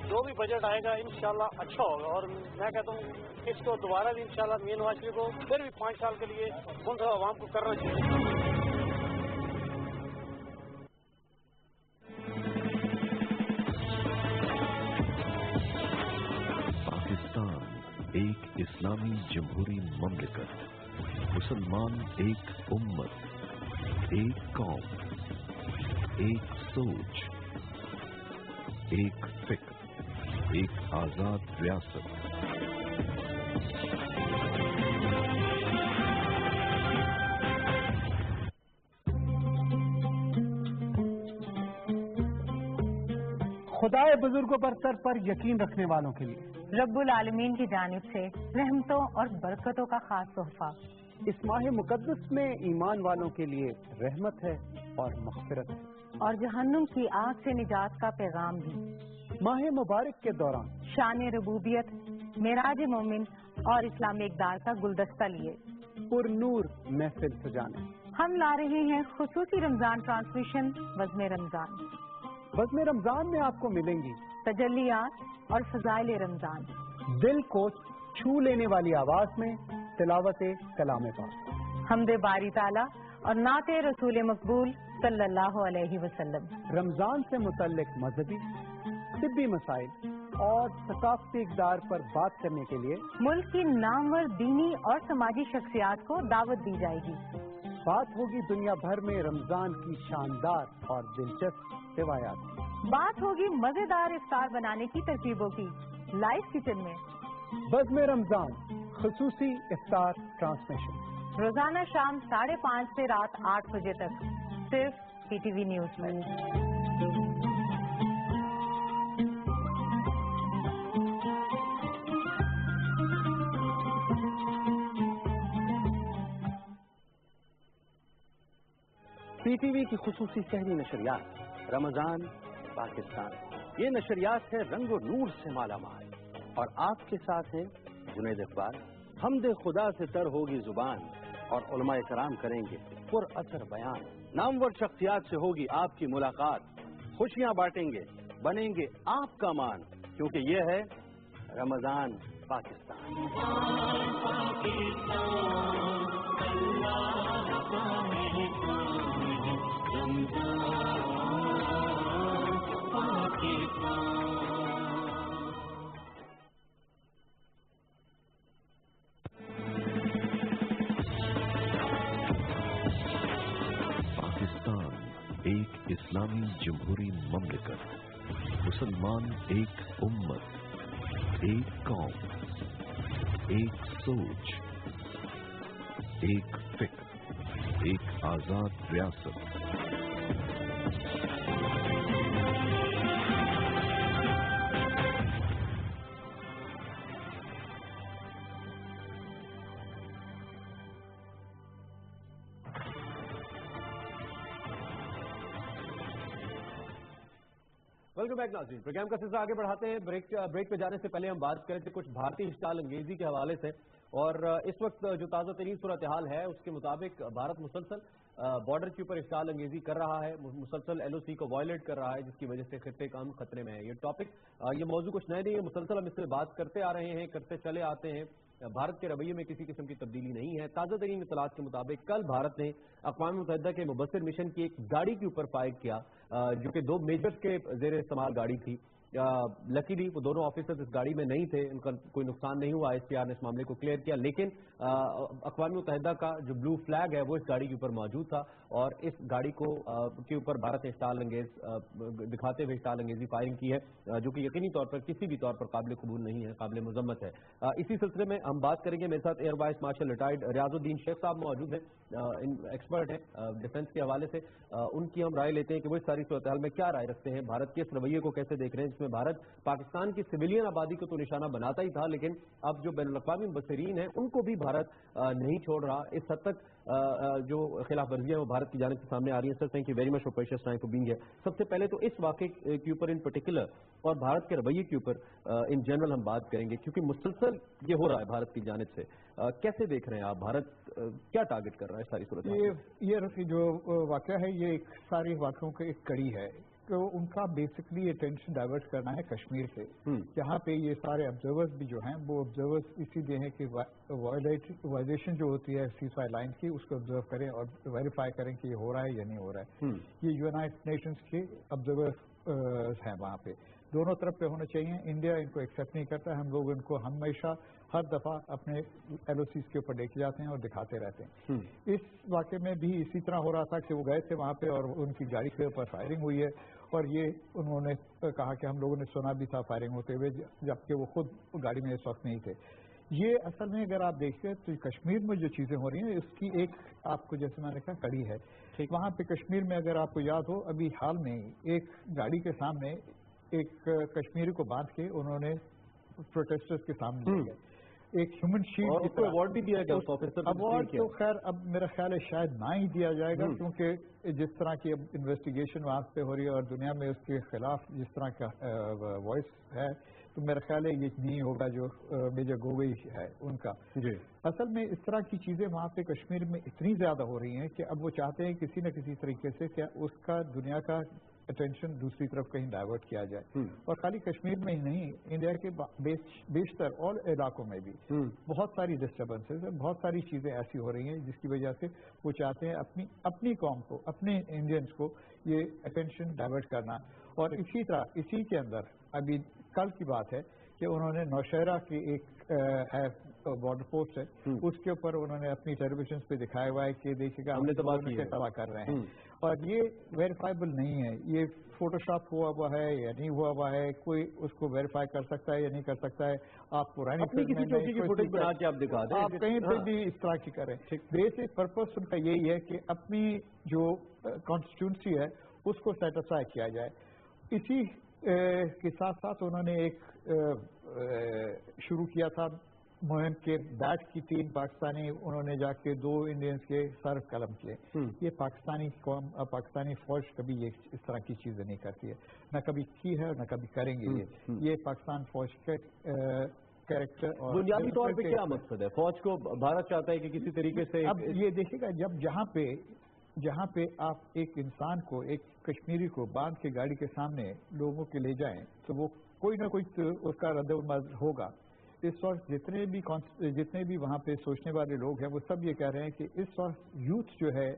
जो भी बजट आएगा इंशाल्लाह अच्छा होगा, और मैं कहता हूँ इसको दोबारा भी इंशाल्लाह मियां नवाज शरीफ को फिर भी 5 साल के लिए मुंतखब आवाम को करना चाहिए। एक इस्लामी जमहूरी ममलिकत, मुसलमान एक उम्मत, एक कौम, एक सोच, एक फिक्र, एक आजाद रियासत। खुदाए बुजुर्गों बरतर पर यकीन रखने वालों के लिए रब्बुल आलमीन की जानिब से रहमतों और बरकतों का खास तोहफा। इस माह मुकद्दस में ईमान वालों के लिए रहमत है और मग़फ़िरत है और जहन्नुम की आग से निजात का पैगाम भी। माह मुबारक के दौरान शान रबूबियत, मेराज मोमिन और इस्लामी इक़दार का गुलदस्ता लिए पुरनूर महफिल सजाने हम ला रहे हैं खुसूसी रमजान ट्रांसमिशन वज़्म रमजान। वज़्म रमजान में आपको मिलेंगी तजल्लियात और फज़ाइल रमजान, दिल को छू लेने वाली आवाज में तिलावत कलाम पाक, हमदे बारी ताला और नाते रसूल मकबूल सल्लल्लाहु अलैहि वसल्लम। रमजान से मुतल्लिक मजहबी, तिब्बी मसाइल और सकाफती इक़दार पर बात करने के लिए मुल्क की नामवर दीनी और समाजी शख्सियात को दावत दी जाएगी। बात होगी दुनिया भर में रमजान की शानदार और दिलचस्प रिवायात। बात होगी मजेदार इफ्तार बनाने की तरकीबों की लाइव किचन में। वज़्म रमजान खुसूसी इफ्तार ट्रांसमिशन रोजाना शाम 5:30 से रात 8 बजे तक, सिर्फ PTV न्यूज में। PTV की खुसूसी शहरी नशरियात रमजान पाकिस्तान। ये नशरियात है रंग और नूर से मालामाल और आपके साथ हैं जुनैद इकबाल। हमदे खुदा से तर होगी जुबान और उलमाए कराम करेंगे पुर असर बयान। नामवर शख्सियात से होगी आपकी मुलाकात, खुशियां बांटेंगे, बनेंगे आपका मान, क्योंकि ये है रमजान पाकिस्तान। पाकिस्तान एक इस्लामी जमहूरी ममलिकत, मुसलमान एक उम्मत, एक कौम, एक सोच, एक फिक्र, एक आजाद रियासत। वेलकम बैक नाज़रीन। प्रोग्राम का सिलसिला आगे बढ़ाते हैं। ब्रेक पे जाने से पहले हम बात करें थे कुछ भारतीय इश्ताल अंगेजी के हवाले से, और इस वक्त जो ताज़ा तरीन सूरत हाल है उसके मुताबिक भारत मुसलसल बॉर्डर के ऊपर इश्ताल अंगेजी कर रहा है, मुसलसल LOC को वायलेट कर रहा है, जिसकी वजह से खित्ते का अमन खतरे में है। ये टॉपिक, ये मौजूद कुछ नए नहीं है, मुसलसल हम इससे बात करते आ रहे हैं, करते चले आते हैं। भारत के रवैये में किसी किस्म की तब्दीली नहीं है। ताज़ा तरीन इत्तलात के मुताबिक कल भारत ने अक़वाम मुत्तहिदा के मुबस्सिर मिशन की एक गाड़ी के ऊपर फायर किया, जो कि 2 मेजर्स के ज़ेर इस्तेमाल गाड़ी थी। लकीली वो दोनों ऑफिसर्स इस गाड़ी में नहीं थे, उनका कोई नुकसान नहीं हुआ। ISPR ने इस मामले को क्लियर किया, लेकिन अक़वाम मुत्तहिदा का जो ब्लू फ्लैग है वो इस गाड़ी के ऊपर मौजूद था, और इस गाड़ी को के ऊपर भारत ने इश्ताल अंगेज दिखाते हुए इश्ताल अंगेजी फायरिंग की है, जो कि यकीनी तौर पर किसी भी तौर पर काबिल कबूल नहीं है, काबिल मजम्मत है। इसी सिलसिले में हम बात करेंगे। मेरे साथ air vice marshal retired Riazuddin Sheikh साहब मौजूद हैं, एक्सपर्ट हैं डिफेंस के हवाले से। उनकी हम राय लेते हैं कि वो इस सारी सूरत हाल में क्या राय रखते हैं, भारत के इस रवैये को कैसे देख रहे हैं, जिसमें भारत पाकिस्तान की सिविलियन आबादी को तो निशाना बनाता ही था, लेकिन अब जो बैनुल-अक़वामी मुबस्सिरीन हैं उनको भी भारत नहीं छोड़ रहा। इस हद तक जो खिलाफ वर्जियां वो भारत की जानिब से सामने आ रही हैं। Sir, thank you very much for precious time for being here. सबसे पहले तो इस वाक़े के ऊपर इन पर्टिकुलर और भारत के रवैये के ऊपर इन जनरल हम बात करेंगे, क्योंकि मुसलसल ये हो रहा है भारत की जानिब से। कैसे देख रहे हैं आप, भारत क्या टारगेट कर रहा है सारी सूरत? ये रफी जो वाक़या है ये एक सारे वाक़यों की एक कड़ी है। तो उनका बेसिकली अटेंशन डाइवर्ट करना है कश्मीर से, जहाँ पे ये सारे ऑब्जर्वर्स भी जो हैं वो ऑब्जर्वर्स इसीलिए हैं कि वायलेशन जो होती है सीज़फायर लाइन की उसको ऑब्जर्व करें और वेरीफाई करें कि ये हो रहा है या नहीं हो रहा है। ये यूनाइटेड नेशंस के ऑब्जर्वर्स हैं वहाँ पे, दोनों तरफ पे होने चाहिए। इंडिया इनको एक्सेप्ट नहीं करता, हम लोग इनको हमेशा हर दफा अपने LOCs के ऊपर लेके जाते हैं और दिखाते रहते हैं। इस वाक़े में भी इसी तरह हो रहा था कि वो गए थे वहाँ पे और उनकी गाड़ी के ऊपर फायरिंग हुई है और ये उन्होंने कहा कि हम लोगों ने सुना भी था फायरिंग होते हुए, जबकि वो खुद गाड़ी में इस वक्त नहीं थे। ये असल में अगर आप देखते तो कश्मीर में जो चीज़ें हो रही हैं इसकी एक आपको जैसे मैंने कहा कड़ी है। वहाँ पे कश्मीर में अगर आपको याद हो अभी हाल में एक गाड़ी के सामने एक कश्मीरी को बांध के उन्होंने प्रोटेस्टर्स के सामने लिया, एक ह्यूमन शील्ड उसको अवार्ड भी दिया गया ऑफिसर। अवार्ड तो खैर अब मेरा ख्याल है शायद ना ही दिया जाएगा, क्योंकि जिस तरह की अब इन्वेस्टिगेशन वहाँ पे हो रही है और दुनिया में उसके खिलाफ जिस तरह का वॉइस है, तो मेरा ख्याल है ये नहीं होगा जो मेजर गोगोई है उनका। जी असल में इस तरह की चीज़ें वहाँ पे कश्मीर में इतनी ज़्यादा हो रही हैं कि अब वो चाहते हैं किसी न किसी तरीके से क्या उसका दुनिया का अटेंशन दूसरी तरफ कहीं डाइवर्ट किया जाए। और खाली कश्मीर में ही नहीं, इंडिया के बेशतर और इलाकों में भी बहुत सारी डिस्टर्बेंसेस है, बहुत सारी चीज़ें ऐसी हो रही हैं जिसकी वजह से वो चाहते हैं अपनी कौम को, अपने इंडियंस को ये अटेंशन डाइवर्ट करना। और इसी तरह इसी के अंदर अभी कल की बात है कि उन्होंने नौशहरा की एक बॉर्डर पोस्ट है, उसके ऊपर उन्होंने अपनी टेलीविजन पे दिखाया हुआ है कि देखिएगा हमने तबाह कर रहे हैं। और ये वेरीफाइबल नहीं है, ये फोटोशॉप हुआ है या नहीं हुआ है, कोई उसको वेरीफाई कर सकता है या नहीं कर सकता है। आप पुरानी फुटेज बना के आप दिखा दें, आप कहीं पर भी इस तरह की करें। बेसिक पर्पस उनका यही है कि अपनी जो कॉन्स्टिट्यूंसी है उसको सेटिस्फाई किया जाए। इसी के साथ साथ उन्होंने एक शुरू किया था मुहिम के बैट की 3 पाकिस्तानी उन्होंने जाके 2 इंडियंस के सर कलम किए। ये पाकिस्तानी कौम पाकिस्तानी फौज कभी ये इस तरह की चीजें नहीं करती है, न कभी की है न कभी करेंगे। ये पाकिस्तान फौज के कैरेक्टर और बुनियादी तौर पे क्या मकसद है फौज को? भारत चाहता है कि किसी तरीके से अब ये देखिएगा जहाँ पे आप एक इंसान को, एक कश्मीरी को बांध के गाड़ी के सामने लोगों के ले जाएं तो वो कोई ना कोई तो उसका रद्द होगा। इस वक्त जितने भी वहाँ पे सोचने वाले लोग हैं वो सब ये कह रहे हैं कि इस वक्त यूथ जो है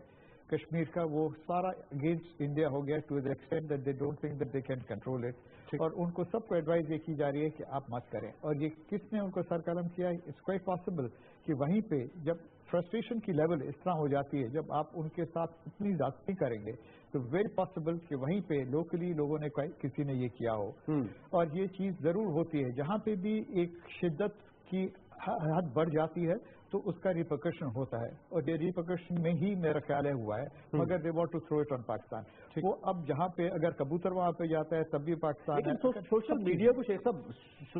कश्मीर का वो सारा अगेंस्ट इंडिया हो गया to the extent that they don't think that they can control it. और उनको सबको एडवाइस ये की जा रही है कि आप मत करें। और ये किसने उनको सरकलम किया है? इट्स क्वाइट पॉसिबल कि वहीं पे जब फ्रस्ट्रेशन की लेवल इस तरह हो जाती है, जब आप उनके साथ इतनी ज्यादती करेंगे तो वेरी पॉसिबल कि वहीं पे लोकली लोगों ने किसी ने ये किया हो। और ये चीज जरूर होती है, जहाँ पे भी एक शिद्दत की हद बढ़ जाती है तो उसका रिपरकशन होता है, और ये रिपरकशन में ही मेरा ख्याल है हुआ है। मगर they want to throw it on Pakistan. वो अब जहाँ पे अगर कबूतर वहाँ पे जाता है तब भी पाकिस्तान, लेकिन सोशल मीडिया को सब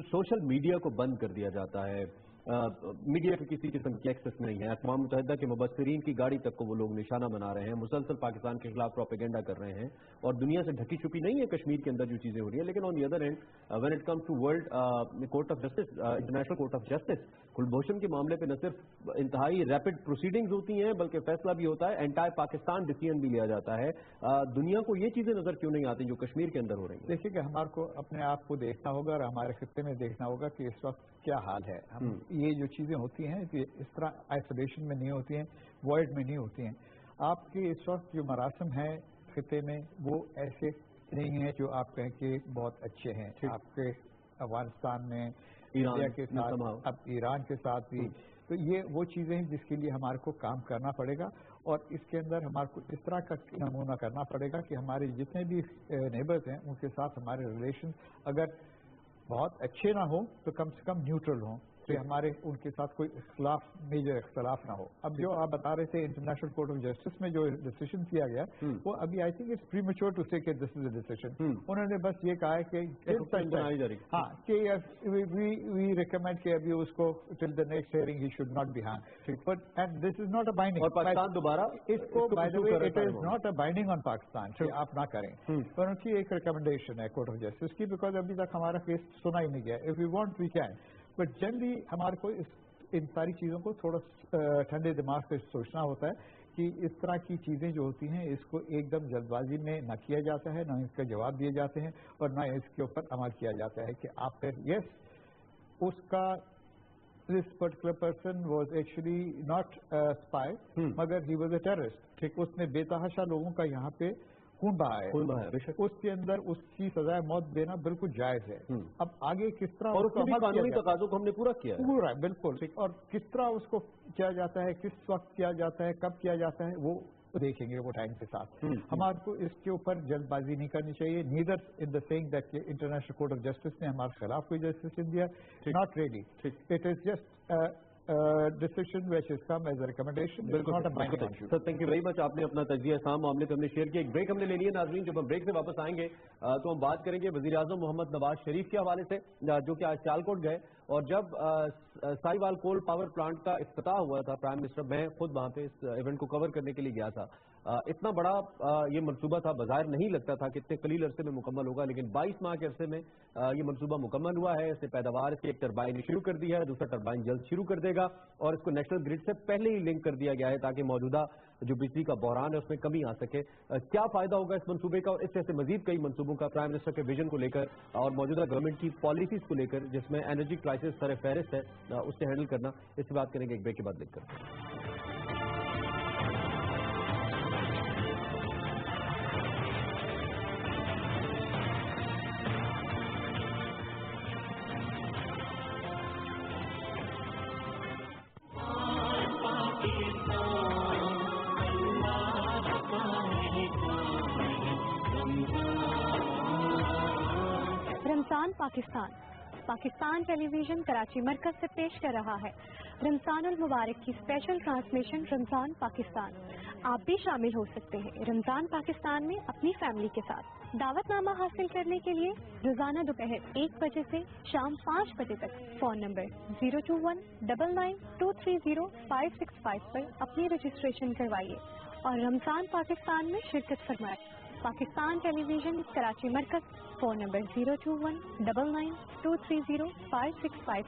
सोशल मीडिया को बंद कर दिया जाता है, मीडिया की किसी किस्म की एक्सेस नहीं है। अक़वाम मुत्तहिदा के मुबस्सिरीन की गाड़ी तक को वो लोग निशाना बना रहे हैं, मुसलसल पाकिस्तान के खिलाफ प्रोपेगेंडा कर रहे हैं, और दुनिया से ढकी छुपी नहीं है कश्मीर के अंदर जो चीजें हो रही है। लेकिन on the other hand when it comes to world court of justice, international court of justice, Kulbhushan के मामले पे न सिर्फ इंतहाई रैपिड प्रोसीडिंग्स होती हैं बल्कि फैसला भी होता है, एंटायर पाकिस्तान डिसीजन भी लिया जाता है। दुनिया को ये चीजें नजर क्यों नहीं आती जो कश्मीर के अंदर हो रही है? देखिए कि हमारे को अपने आप को देखना होगा और हमारे खित्ते में देखना होगा कि इस वक्त क्या हाल है। हम ये जो चीजें होती हैं कि इस तरह आइसोलेशन में नहीं होती हैं, वॉइड में नहीं होती हैं। आपके इस वक्त जो मरासम है खित्ते में वो ऐसे नहीं है जो आप कहें कि बहुत अच्छे हैं। आपके अफगानिस्तान में, इंडिया के साथ, अब ईरान के साथ भी, तो ये वो चीजें हैं जिसके लिए हमारे को काम करना पड़ेगा। और इसके अंदर हमारे को इस तरह का नमूना करना पड़ेगा कि हमारे जितने भी नेबर्स हैं उनके साथ हमारे रिलेशन अगर बहुत अच्छे ना हो तो कम से कम न्यूट्रल हों, कि हमारे उनके साथ कोई इख्तलाफ, मेजर इख्तलाफ ना हो। अब जो आप बता रहे थे इंटरनेशनल कोर्ट ऑफ जस्टिस में जो डिसीजन किया गया वो अभी I think it's premature to say कि दिस इज अ डिसीजन। उन्होंने बस ये कहा है कि हाँ कि वी रिकमेंड कि अभी उसको till the next hearing he should not be hanged, but and this is not a binding. और पाकिस्तान दोबारा इसको by the way it is not a binding on Pakistan कि आप ना करें, पर उनकी एक रिकमेंडेशन है कोर्ट ऑफ जस्टिस की, बिकॉज अभी तक हमारा केस सुना ही नहीं गया। If we want we can, but generally हमारे को इन सारी चीज़ों को थोड़ा ठंडे दिमाग से सोचना होता है कि इस तरह की चीज़ें जो होती हैं इसको एकदम जल्दबाजी में न किया जाता है, न इसका जवाब दिए जाते हैं, और न इसके ऊपर अमल किया जाता है कि आप फिर यस उसका this particular person was actually not spy मगर ही वॉज अ टेररिस्ट। ठीक, उसने बेतहाशा लोगों का यहाँ पे खून बहा है, उसके अंदर उसकी सजाए मौत देना बिल्कुल जायज है। अब आगे किस तरह और उसके भी कानूनी तकाज़ों को हमने पूरा किया है। पूरा बिल्कुल, और किस तरह उसको किया जाता है, किस वक्त किया जाता है, कब किया जाता है, वो देखेंगे वो टाइम के साथ। हमारे को इसके ऊपर जल्दबाजी नहीं करनी चाहिए। Neither in the saying that international court of justice ने हमारे खिलाफ कोई जस्टिस दिया, not really, it is just decision which has come as a recommendation. बिल्कुल sir, thank you very much. आपने अपना तजिया साम मामले पे हमने शेयर किया। एक ब्रेक हमने ले लिया नाज़रीन। जब हम ब्रेक से वापस आएंगे तो हम बात करेंगे वज़ीर आज़म मोहम्मद नवाज शरीफ के हवाले से, जो कि आज सियालकोट गए और जब साहिवाल कोल पावर प्लांट का इफ्तिताह हुआ था, प्राइम मिनिस्टर, मैं खुद वहाँ पे इस इवेंट को कवर करने के लिए गया था। इतना बड़ा ये मनसूबा था, बाज़ाहिर नहीं लगता था कि इतने कलील अरसे में मुकम्मल होगा, लेकिन 22 माह के अरसे में ये मनसूबा मुकम्मल हुआ है। इससे पैदावार की एक टरबाइन शुरू कर दी है, दूसरा टरबाइन जल्द शुरू कर देगा और इसको नेशनल ग्रिड से पहले ही लिंक कर दिया गया है ताकि मौजूदा जो बिजली का बहरान है उसमें कमी आ सके। क्या फायदा होगा इस मनसूबे का और इस जैसे मजीद कई मनसूबों का प्राइम मिनिस्टर के विजन को लेकर और मौजूदा गवर्नमेंट की पॉलिसीज को लेकर, जिसमें एनर्जी क्राइसिस सर फहरिस्त है, उससे हैंडल करना, इसकी बात करेंगे एक ब्रेक के बाद लेकर। रमजान पाकिस्तान टेलीविजन कराची मरकज से पेश कर रहा है रमजान उल मुबारक की स्पेशल ट्रांसमिशन रमजान पाकिस्तान। आप भी शामिल हो सकते हैं रमजान पाकिस्तान में अपनी फैमिली के साथ। दावतनामा हासिल करने के लिए रोजाना दोपहर 1 बजे से शाम 5 बजे तक फोन नंबर 02199230565 पर अपनी रजिस्ट्रेशन करवाइए और रमजान पाकिस्तान में शिरकत फरमाएं। पाकिस्तान टेलीविजन कराची मरकज, फोन नंबर 02199230565।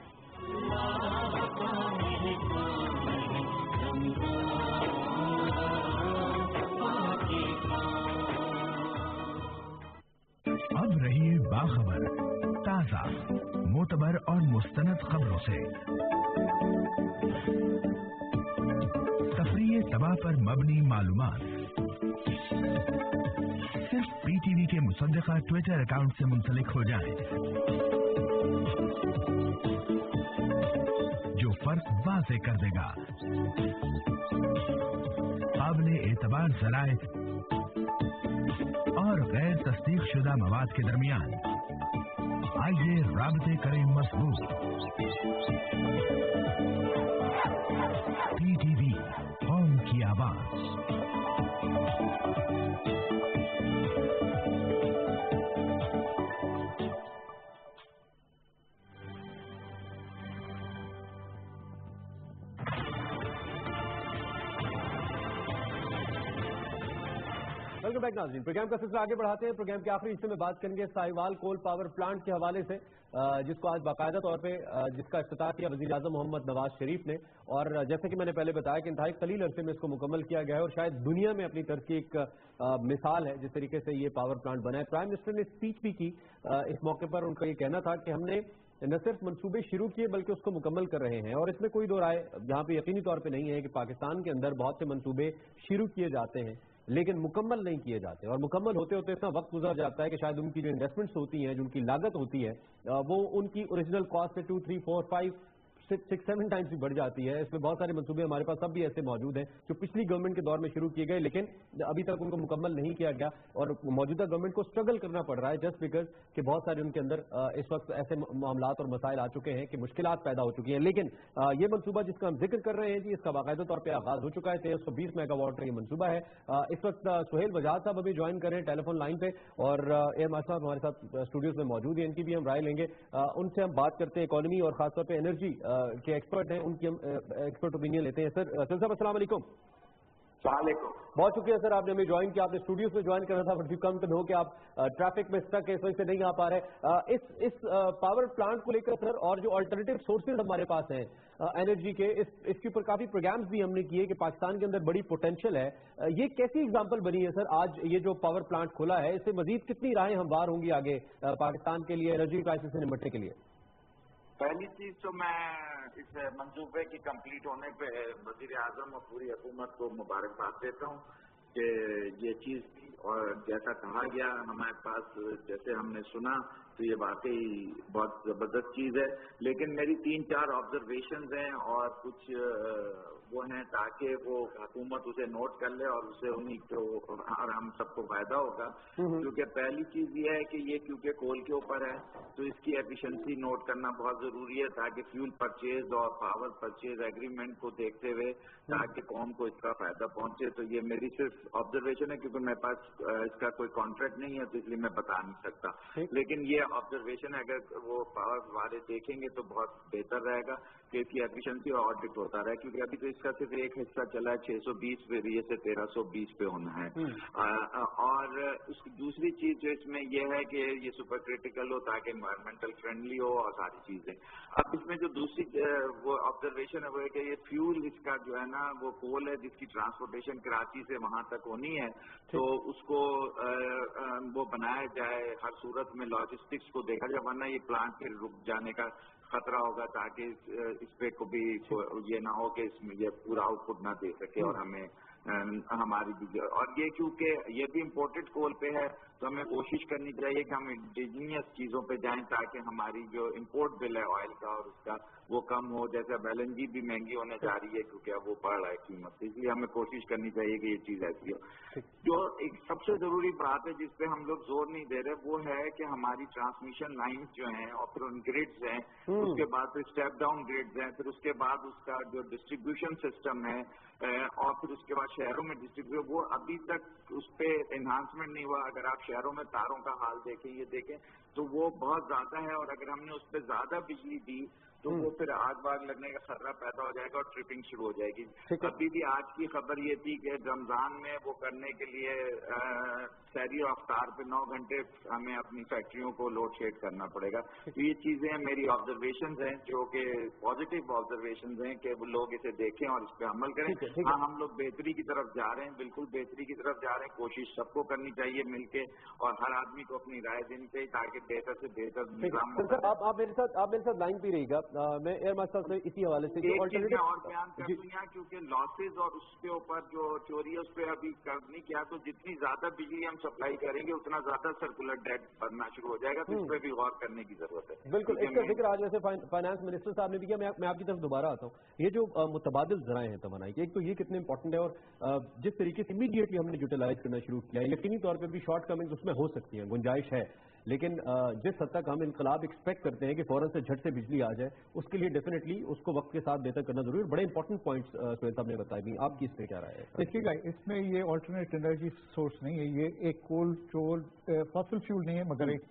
अब रहिए बाखबर, ताज़ा, मोतबर और मुस्तनद खबरों से। तफरीह तबाह पर मबनी मालूमात सिर्फ पीटीवी के मुसद्दिका ट्विटर अकाउंट से मुंसलिक हो जाएं, जो फर्क वाज़ेह कर देगा। काबिले एतबार ज़राए और गैर तस्दीक शुदा मवाद के दरमियान आइए राबते करें मजबूत। पीटीवी, कौम की आवाज। वेलकम बैक नाज़रीन। प्रोग्राम का सिलसिला आगे बढ़ाते हैं। प्रोग्राम के आखिरी हिस्से में बात करेंगे साहिवाल कोल पावर प्लांट के हवाले से, जिसको आज बाकायदा तौर पे जिसका इफ्तिताह किया वज़ीर आज़म मोहम्मद नवाज शरीफ ने। और जैसे कि मैंने पहले बताया कि इंतहाई कलील अरसे में इसको मुकम्मल किया गया है और शायद दुनिया में अपनी तरह की एक मिसाल है जिस तरीके से ये पावर प्लांट बना है। प्राइम मिनिस्टर ने स्पीच भी की इस मौके पर। उनका ये कहना था कि हमने न सिर्फ मंसूबे शुरू किए बल्कि उसको मुकम्मल कर रहे हैं। और इसमें कोई दो राय यहाँ पे यकीनी तौर पे नहीं है कि पाकिस्तान के अंदर बहुत से मंसूबे शुरू किए जाते हैं लेकिन मुकम्मल नहीं किए जाते, और मुकम्मल होते होते इतना वक्त गुजर जाता है कि शायद उनकी जो इन्वेस्टमेंट्स होती हैं, जो उनकी लागत होती है, वो उनकी ओरिजिनल कॉस्ट से 2, 3, 4, 5, 6, 7 टाइम्स भी बढ़ जाती है। इसमें बहुत सारे मंसूबे हमारे पास अब भी ऐसे मौजूद हैं जो पिछली गवर्नमेंट के दौर में शुरू किए गए लेकिन अभी तक उनको मुकम्मल नहीं किया गया और मौजूदा गवर्नमेंट को स्ट्रगल करना पड़ रहा है जस्ट बिकॉज कि बहुत सारे उनके अंदर इस वक्त ऐसे मामलात और मसाइल आ चुके हैं कि मुश्किलात पैदा हो चुकी हैं। लेकिन ये मंसूबा जिसका हम जिक्र कर रहे हैं जी, इसका बाकायदा तौर पर आगाज हो चुका है। 1320 मेगावाट का ये मंसूबा है। इस वक्त सुहेल बजाज साहब अभी ज्वाइन कर रहे हैं टेलीफोन लाइन पे और एम साहब हमारे साथ स्टूडियोज में मौजूद है। इनकी भी हम राय लेंगे, उनसे हम बात करते हैं इकोनॉमी और खासतौर पर एनर्जी के एक्सपर्ट हैं, उनकी हम एक्सपर्ट ओपिनियन लेते हैं। सर साहब अस्सलाम वालेकुम। बहुत शुक्रिया सर, आपने हमें ज्वाइन किया। आपने स्टूडियोज में ज्वाइन करना था but you come to know कि आप ट्रैफिक में स्टक है, इस वजह से नहीं आ पा रहे। इस पावर प्लांट को लेकर सर और जो अल्टरनेटिव सोर्सेज हमारे पास हैं एनर्जी के, इसके ऊपर काफी प्रोग्राम्स भी हमने किए कि पाकिस्तान के अंदर बड़ी पोटेंशियल है। ये कैसी एग्जांपल बनी है सर आज ये जो पावर प्लांट खुला है, इससे मजीद कितनी राहें हमवार होंगी आगे पाकिस्तान के लिए एनर्जी क्राइसिस से निपटने के लिए? पहली चीज तो मैं इस मंसूबे की कंप्लीट होने पे वजीर आजम और पूरी हुकूमत को मुबारकबाद देता हूँ کہ یہ چیز اور جیسا کہا گیا ہمارے پاس جیسے ہم نے سنا تو یہ واقعی بہت زبردست چیز ہے. لیکن میری 3-4 آبزرویشنز ہیں اور کچھ وہ ہیں تاکہ وہ حکومت اسے نوٹ کر لے اور اسے انہیں کو اور ہم سب کو فائدہ ہوگا. کیونکہ پہلی چیز یہ ہے کہ یہ کیونکہ کول کے اوپر ہے تو اس کی ایفیشنسی نوٹ کرنا بہت ضروری ہے تاکہ فیول پرچیز اور پاور پرچیز ایگریمنٹ کو دیکھتے ہوئے تاکہ قوم کو اس کا فائدہ پہنچے. تو یہ میری صرف آبزرویشن ہے کیونکہ میرے پاس اس کا کوئی کانٹریکٹ نہیں ہے تو اس لیے میں بتا نہیں سکتا. لیکن یہ آبزرویشن اگر وہ پاور والے دیکھیں گے تو بہت بہتر رہے گا کہ اس کی ایفیشنسی اور آڈٹ ہوتا رہے, کیونکہ ابھی تو اس کا صرف ایک حصہ چلا ہے 620 پہ, یہ سے 1320 پہ ہونا ہے. اور اس کی دوسری چیز جو اس میں یہ ہے کہ یہ سپر کرٹیکل ہو تاکہ انوائرمنٹل فرینڈلی ہو اور ساری چیزیں. اب اس میں جو دوسری وہ آبزرویشن ہے وہ ہے کہ یہ فیول اس کا جو ہے نا وہ کول ہے جس کی ٹرانسپورٹیشن کراچی سے وہاں تک ہونی ہے, تو اس کو وہ بنایا جائے ہر صورت میں, لاجسٹکس کو دیکھا جائے, ورنہ یہ پلانٹ پھر رک جانے کا خطرہ ہوگا تاکہ اس پہ کبھی یہ نہ ہو کہ اس میں یہ پورا آؤٹ پٹ نہ دے سکے اور ہمیں ہماری بھی. اور یہ کیونکہ یہ بھی امپورٹڈ کول پہ ہے تو ہمیں کوشش کرنی چاہیے کہ ہم انڈیجینئس چیزوں پہ جائیں تاکہ ہماری جو امپورٹ بل ہے آئل کا اور اس کا وہ کم ہو. جیسے اب LNG بھی مہنگی ہونے جا رہی ہے کیونکہ اب وہ بڑھ رہا ہے قیمت, اس لیے ہمیں کوشش کرنی چاہیے کہ یہ چیز ایسی ہو. جو ایک سب سے ضروری بات ہے جس پہ ہم لوگ زور نہیں دے رہے وہ ہے کہ ہماری ٹرانسمیشن لائنز جو ہیں اور پھر ان گریڈز ہیں, اس کے بعد پھر اسٹیپ ڈاؤن گریڈز ہیں, پھر اس کے بعد اس کا جو ڈسٹریبیوشن سسٹم ہے اور پھر اس کے بعد شہروں میں ڈسٹریبیوشن, وہ ابھی تک اس پہ انہانسمنٹ نہیں ہوا. اگر آپ شہروں میں تاروں کا حال دیکھیں یہ دیکھیں تو وہ بہت زیادہ ہے, اور اگر ہم نے اس پہ زیادہ بجلی دی تو وہ پھر آگ باغ لگنے کا خطرہ پیدا ہو جائے گا اور ٹرپنگ شروع ہو جائے گی. ابھی بھی آج کی خبر یہ تھی کہ رمضان میں وہ کرنے کے لیے سحری و افطار پہ 9 گھنٹے ہمیں اپنی فیکٹریوں کو لوڈ شیڈ کرنا پڑے گا. تو یہ چیزیں میری آبزرویشنز ہیں جو کہ پازیٹیو آبزرویشنز ہیں کہ وہ لوگ اسے دیکھیں اور اس پہ عمل کریں. ہاں ہم لوگ بہتری کی طرف جا رہے ہیں, بالکل بہتری کی طرف جا رہے ہیں. کوشش سب کو کرنی چاہیے مل کے اور ہر آدمی کو اپنی رائے دینی چاہیے تاکہ بہتر سے بہتر نظام ہو. آپ میرے ساتھ لائن پہ رہیے گا. میں ایئر مارشل سے اسی حوالے سے ایک چیز میں اور بیان کر دوں یہاں, کیونکہ لاسز اور اس کے اوپر جو چوری ہے اس پہ ابھی نہیں کیا, تو جتنی زیادہ بجلی ہم سپلائی کریں گے اتنا زیادہ سرکولر ڈیٹ بننا شروع ہو جائے گا, تو اس پہ بھی غور کرنے کی ضرورت ہے. بالکل, اس کا ذکر آج ویسے فائنانس منسٹر صاحب نے بھی کیا. میں آپ کی طرف دوبارہ آتا ہوں. یہ جو متبادل ذرائع ہیں توانائی کے, ایک تو یہ کتنے امپورٹنٹ ہے اور جس طریقے سے امیڈیٹلی ہم نے یوٹیلائز کرنا شروع کیا, یقینی طور پہ بھی شارٹ کمنگ اس میں ہو سکتی ہیں, گنجائش ہے, لیکن جس حد تک ہم انقلاب ایکسپیکٹ کرتے ہیں کہ فوراً سے جھٹ سے بجلی آ جائے, اس کے لیے ڈیفینیٹلی اس کو وقت کے ساتھ بہتر کرنا ضروری ہے. بڑے امپورٹنٹ پوائنٹس سہیل صاحب نے بتائے بھی, آپ کی اس پہ کیا رائے ہے؟ دیکھیے گا اس میں یہ آلٹرنیٹ انرجی سورس نہیں ہے, یہ ایک کول فاسل فیول نہیں ہے مگر ایک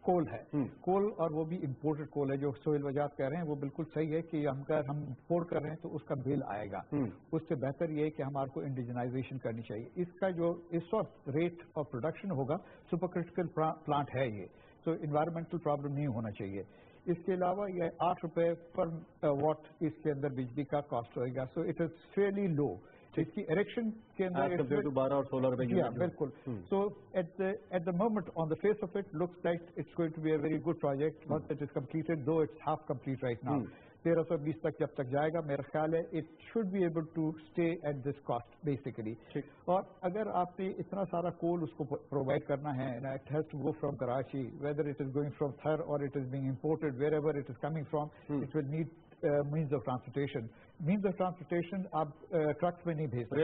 کول ہے. کول اور وہ بھی امپورٹڈ کول ہے. جو سہیل وجاہت کہہ رہے ہیں وہ بالکل صحیح ہے کہ ہم امپورٹ کر رہے ہیں تو اس کا بل آئے گا. اس سے بہتر یہ ہے کہ ہمارے کو انڈیجنائزیشن کرنی چاہیے. اس کا جو اس وقت ریٹ آف پروڈکشن ہوگا, سپر کرٹیکل پلانٹ ہے یہ, تو انوائرمنٹل پرابلم نہیں ہونا چاہیے. اس کے علاوہ یہ 8 روپے پر واٹ اس کے اندر بجلی کا کاسٹ ہوئے گا. سو اٹ از فیئرلی لو. اس کی اریکشن کے اندر 12 اور 16 روپے. بالکل. So at the moment on the face of it looks like it's going to be a very good project once it is completed, though it's half complete right now. 1320 تک جب تک جائے گا میرا خیال ہے it should be able to stay at this cost basically. اور اگر آپ نے اتنا سارا کول اس کو پرووائڈ کرنا ہے, it has to go from Karachi, whether it is going from Thar اور it is being imported, wherever it is coming from, it will need means of transportation. Means of transportation آپ ٹرکس میں نہیں بھیج سکتے.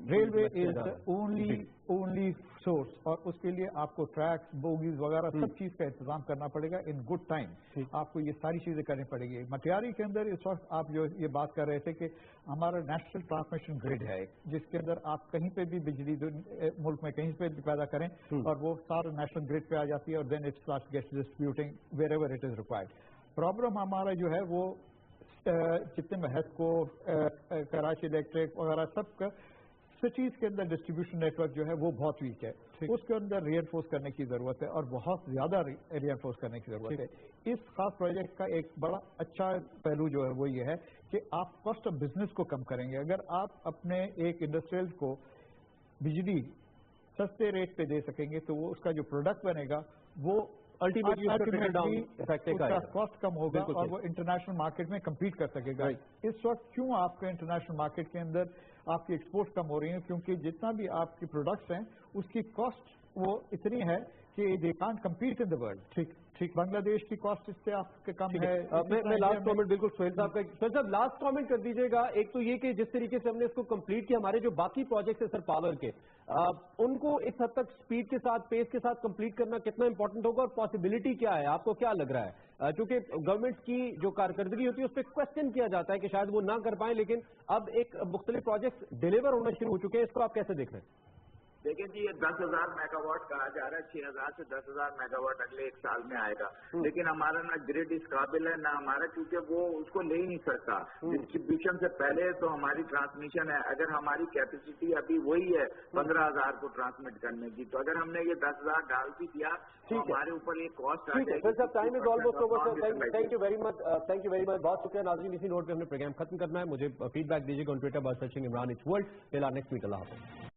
Railway از only source, اور اس کے لیے آپ کو ٹریکس, بوگیز وغیرہ سب چیز کا انتظام کرنا پڑے گا ان گڈ ٹائم. آپ کو یہ ساری چیزیں کرنی پڑے گی. مٹیاری کے اندر اس وقت آپ جو یہ بات کر رہے تھے کہ ہمارا نیشنل ٹرانسمیشن گریڈ ہے جس کے اندر آپ کہیں پہ بھی بجلی ملک میں کہیں پہ بھی پیدا کریں اور وہ سارا نیشنل گریڈ پہ آ جاتی ہے, اور then it starts gets distributing wherever it is required. Problem ہمارا جو ہے وہ جتنے میں کو کراچی الیکٹرک وغیرہ سب کا سٹیز کے اندر ڈسٹریبیوشن نیٹ ورک جو ہے وہ بہت ویک ہے. اس کے اندر ری انفورس کرنے کی ضرورت ہے اور بہت زیادہ ری انفورس کرنے کی ضرورت ہے. اس خاص پروجیکٹ کا ایک بڑا اچھا پہلو جو ہے وہ یہ ہے کہ آپ کاسٹ آف بزنس کو کم کریں گے. اگر آپ اپنے ایک انڈسٹریل کو بجلی سستے ریٹ پہ دے سکیں گے تو وہ اس کا جو پروڈکٹ بنے گا وہ کاسٹ کم ہوگا اور وہ انٹرنیشنل مارکیٹ میں کمپیٹ کر سکے گا. اس وقت کیوں آپ کا انٹرنیشنل مارکیٹ کے اندر आपकी एक्सपोर्ट कम हो रही हैं, क्योंकि जितना भी आपके प्रोडक्ट्स हैं उसकी कॉस्ट वो इतनी है कि they can't compete in the world. ठीक ठीक, बांग्लादेश की कॉस्ट इससे आपके कम है। मैं लास्ट कमेंट बिल्कुल सोहेल साहब का, सोहेल साहब लास्ट कमेंट कर दीजिएगा। एक तो ये कि जिस तरीके से हमने इसको कंप्लीट किया, हमारे जो बाकी प्रोजेक्ट्स है सर पावर के, उनको इस हद तक स्पीड के साथ, पेस के साथ कंप्लीट करना कितना इंपॉर्टेंट होगा और पॉसिबिलिटी क्या है, आपको क्या लग रहा है? क्योंकि गवर्नमेंट की जो कारकर्दगी होती है उस पर क्वेश्चन किया जाता है कि शायद वो ना कर पाए, लेकिन अब एक मुख्तलिफ प्रोजेक्ट डिलीवर होना शुरू हो चुके हैं, इसको आप कैसे देख रहे हैं? देखिए जी, ये 10,000 मेगावाट कहा जा रहा है, 6,000 से 10,000 मेगावाट अगले 1 साल में आएगा, लेकिन हमारा ना ग्रिड इस काबिल है ना हमारा, क्योंकि वो उसको ले ही नहीं सकता। डिस्ट्रीब्यूशन से पहले तो हमारी ट्रांसमिशन है, अगर हमारी कैपेसिटी अभी वही है 15,000 को ट्रांसमिट करने की, तो अगर हमने ये 10,000 डाल भी दिया तो हमारे ऊपर ये कॉस्ट आ जाएगी। Sir time is almost over sir, thank you very much, thank you very much, बहुत शुक्रिया। नाज़रीन, इसी नोट पे हमने प्रोग्राम खत्म करना है। मुझे फीडबैक दीजिएगा on Twitter by searching Imran it's world. Till our next meet, अल्लाह हाफ़िज़।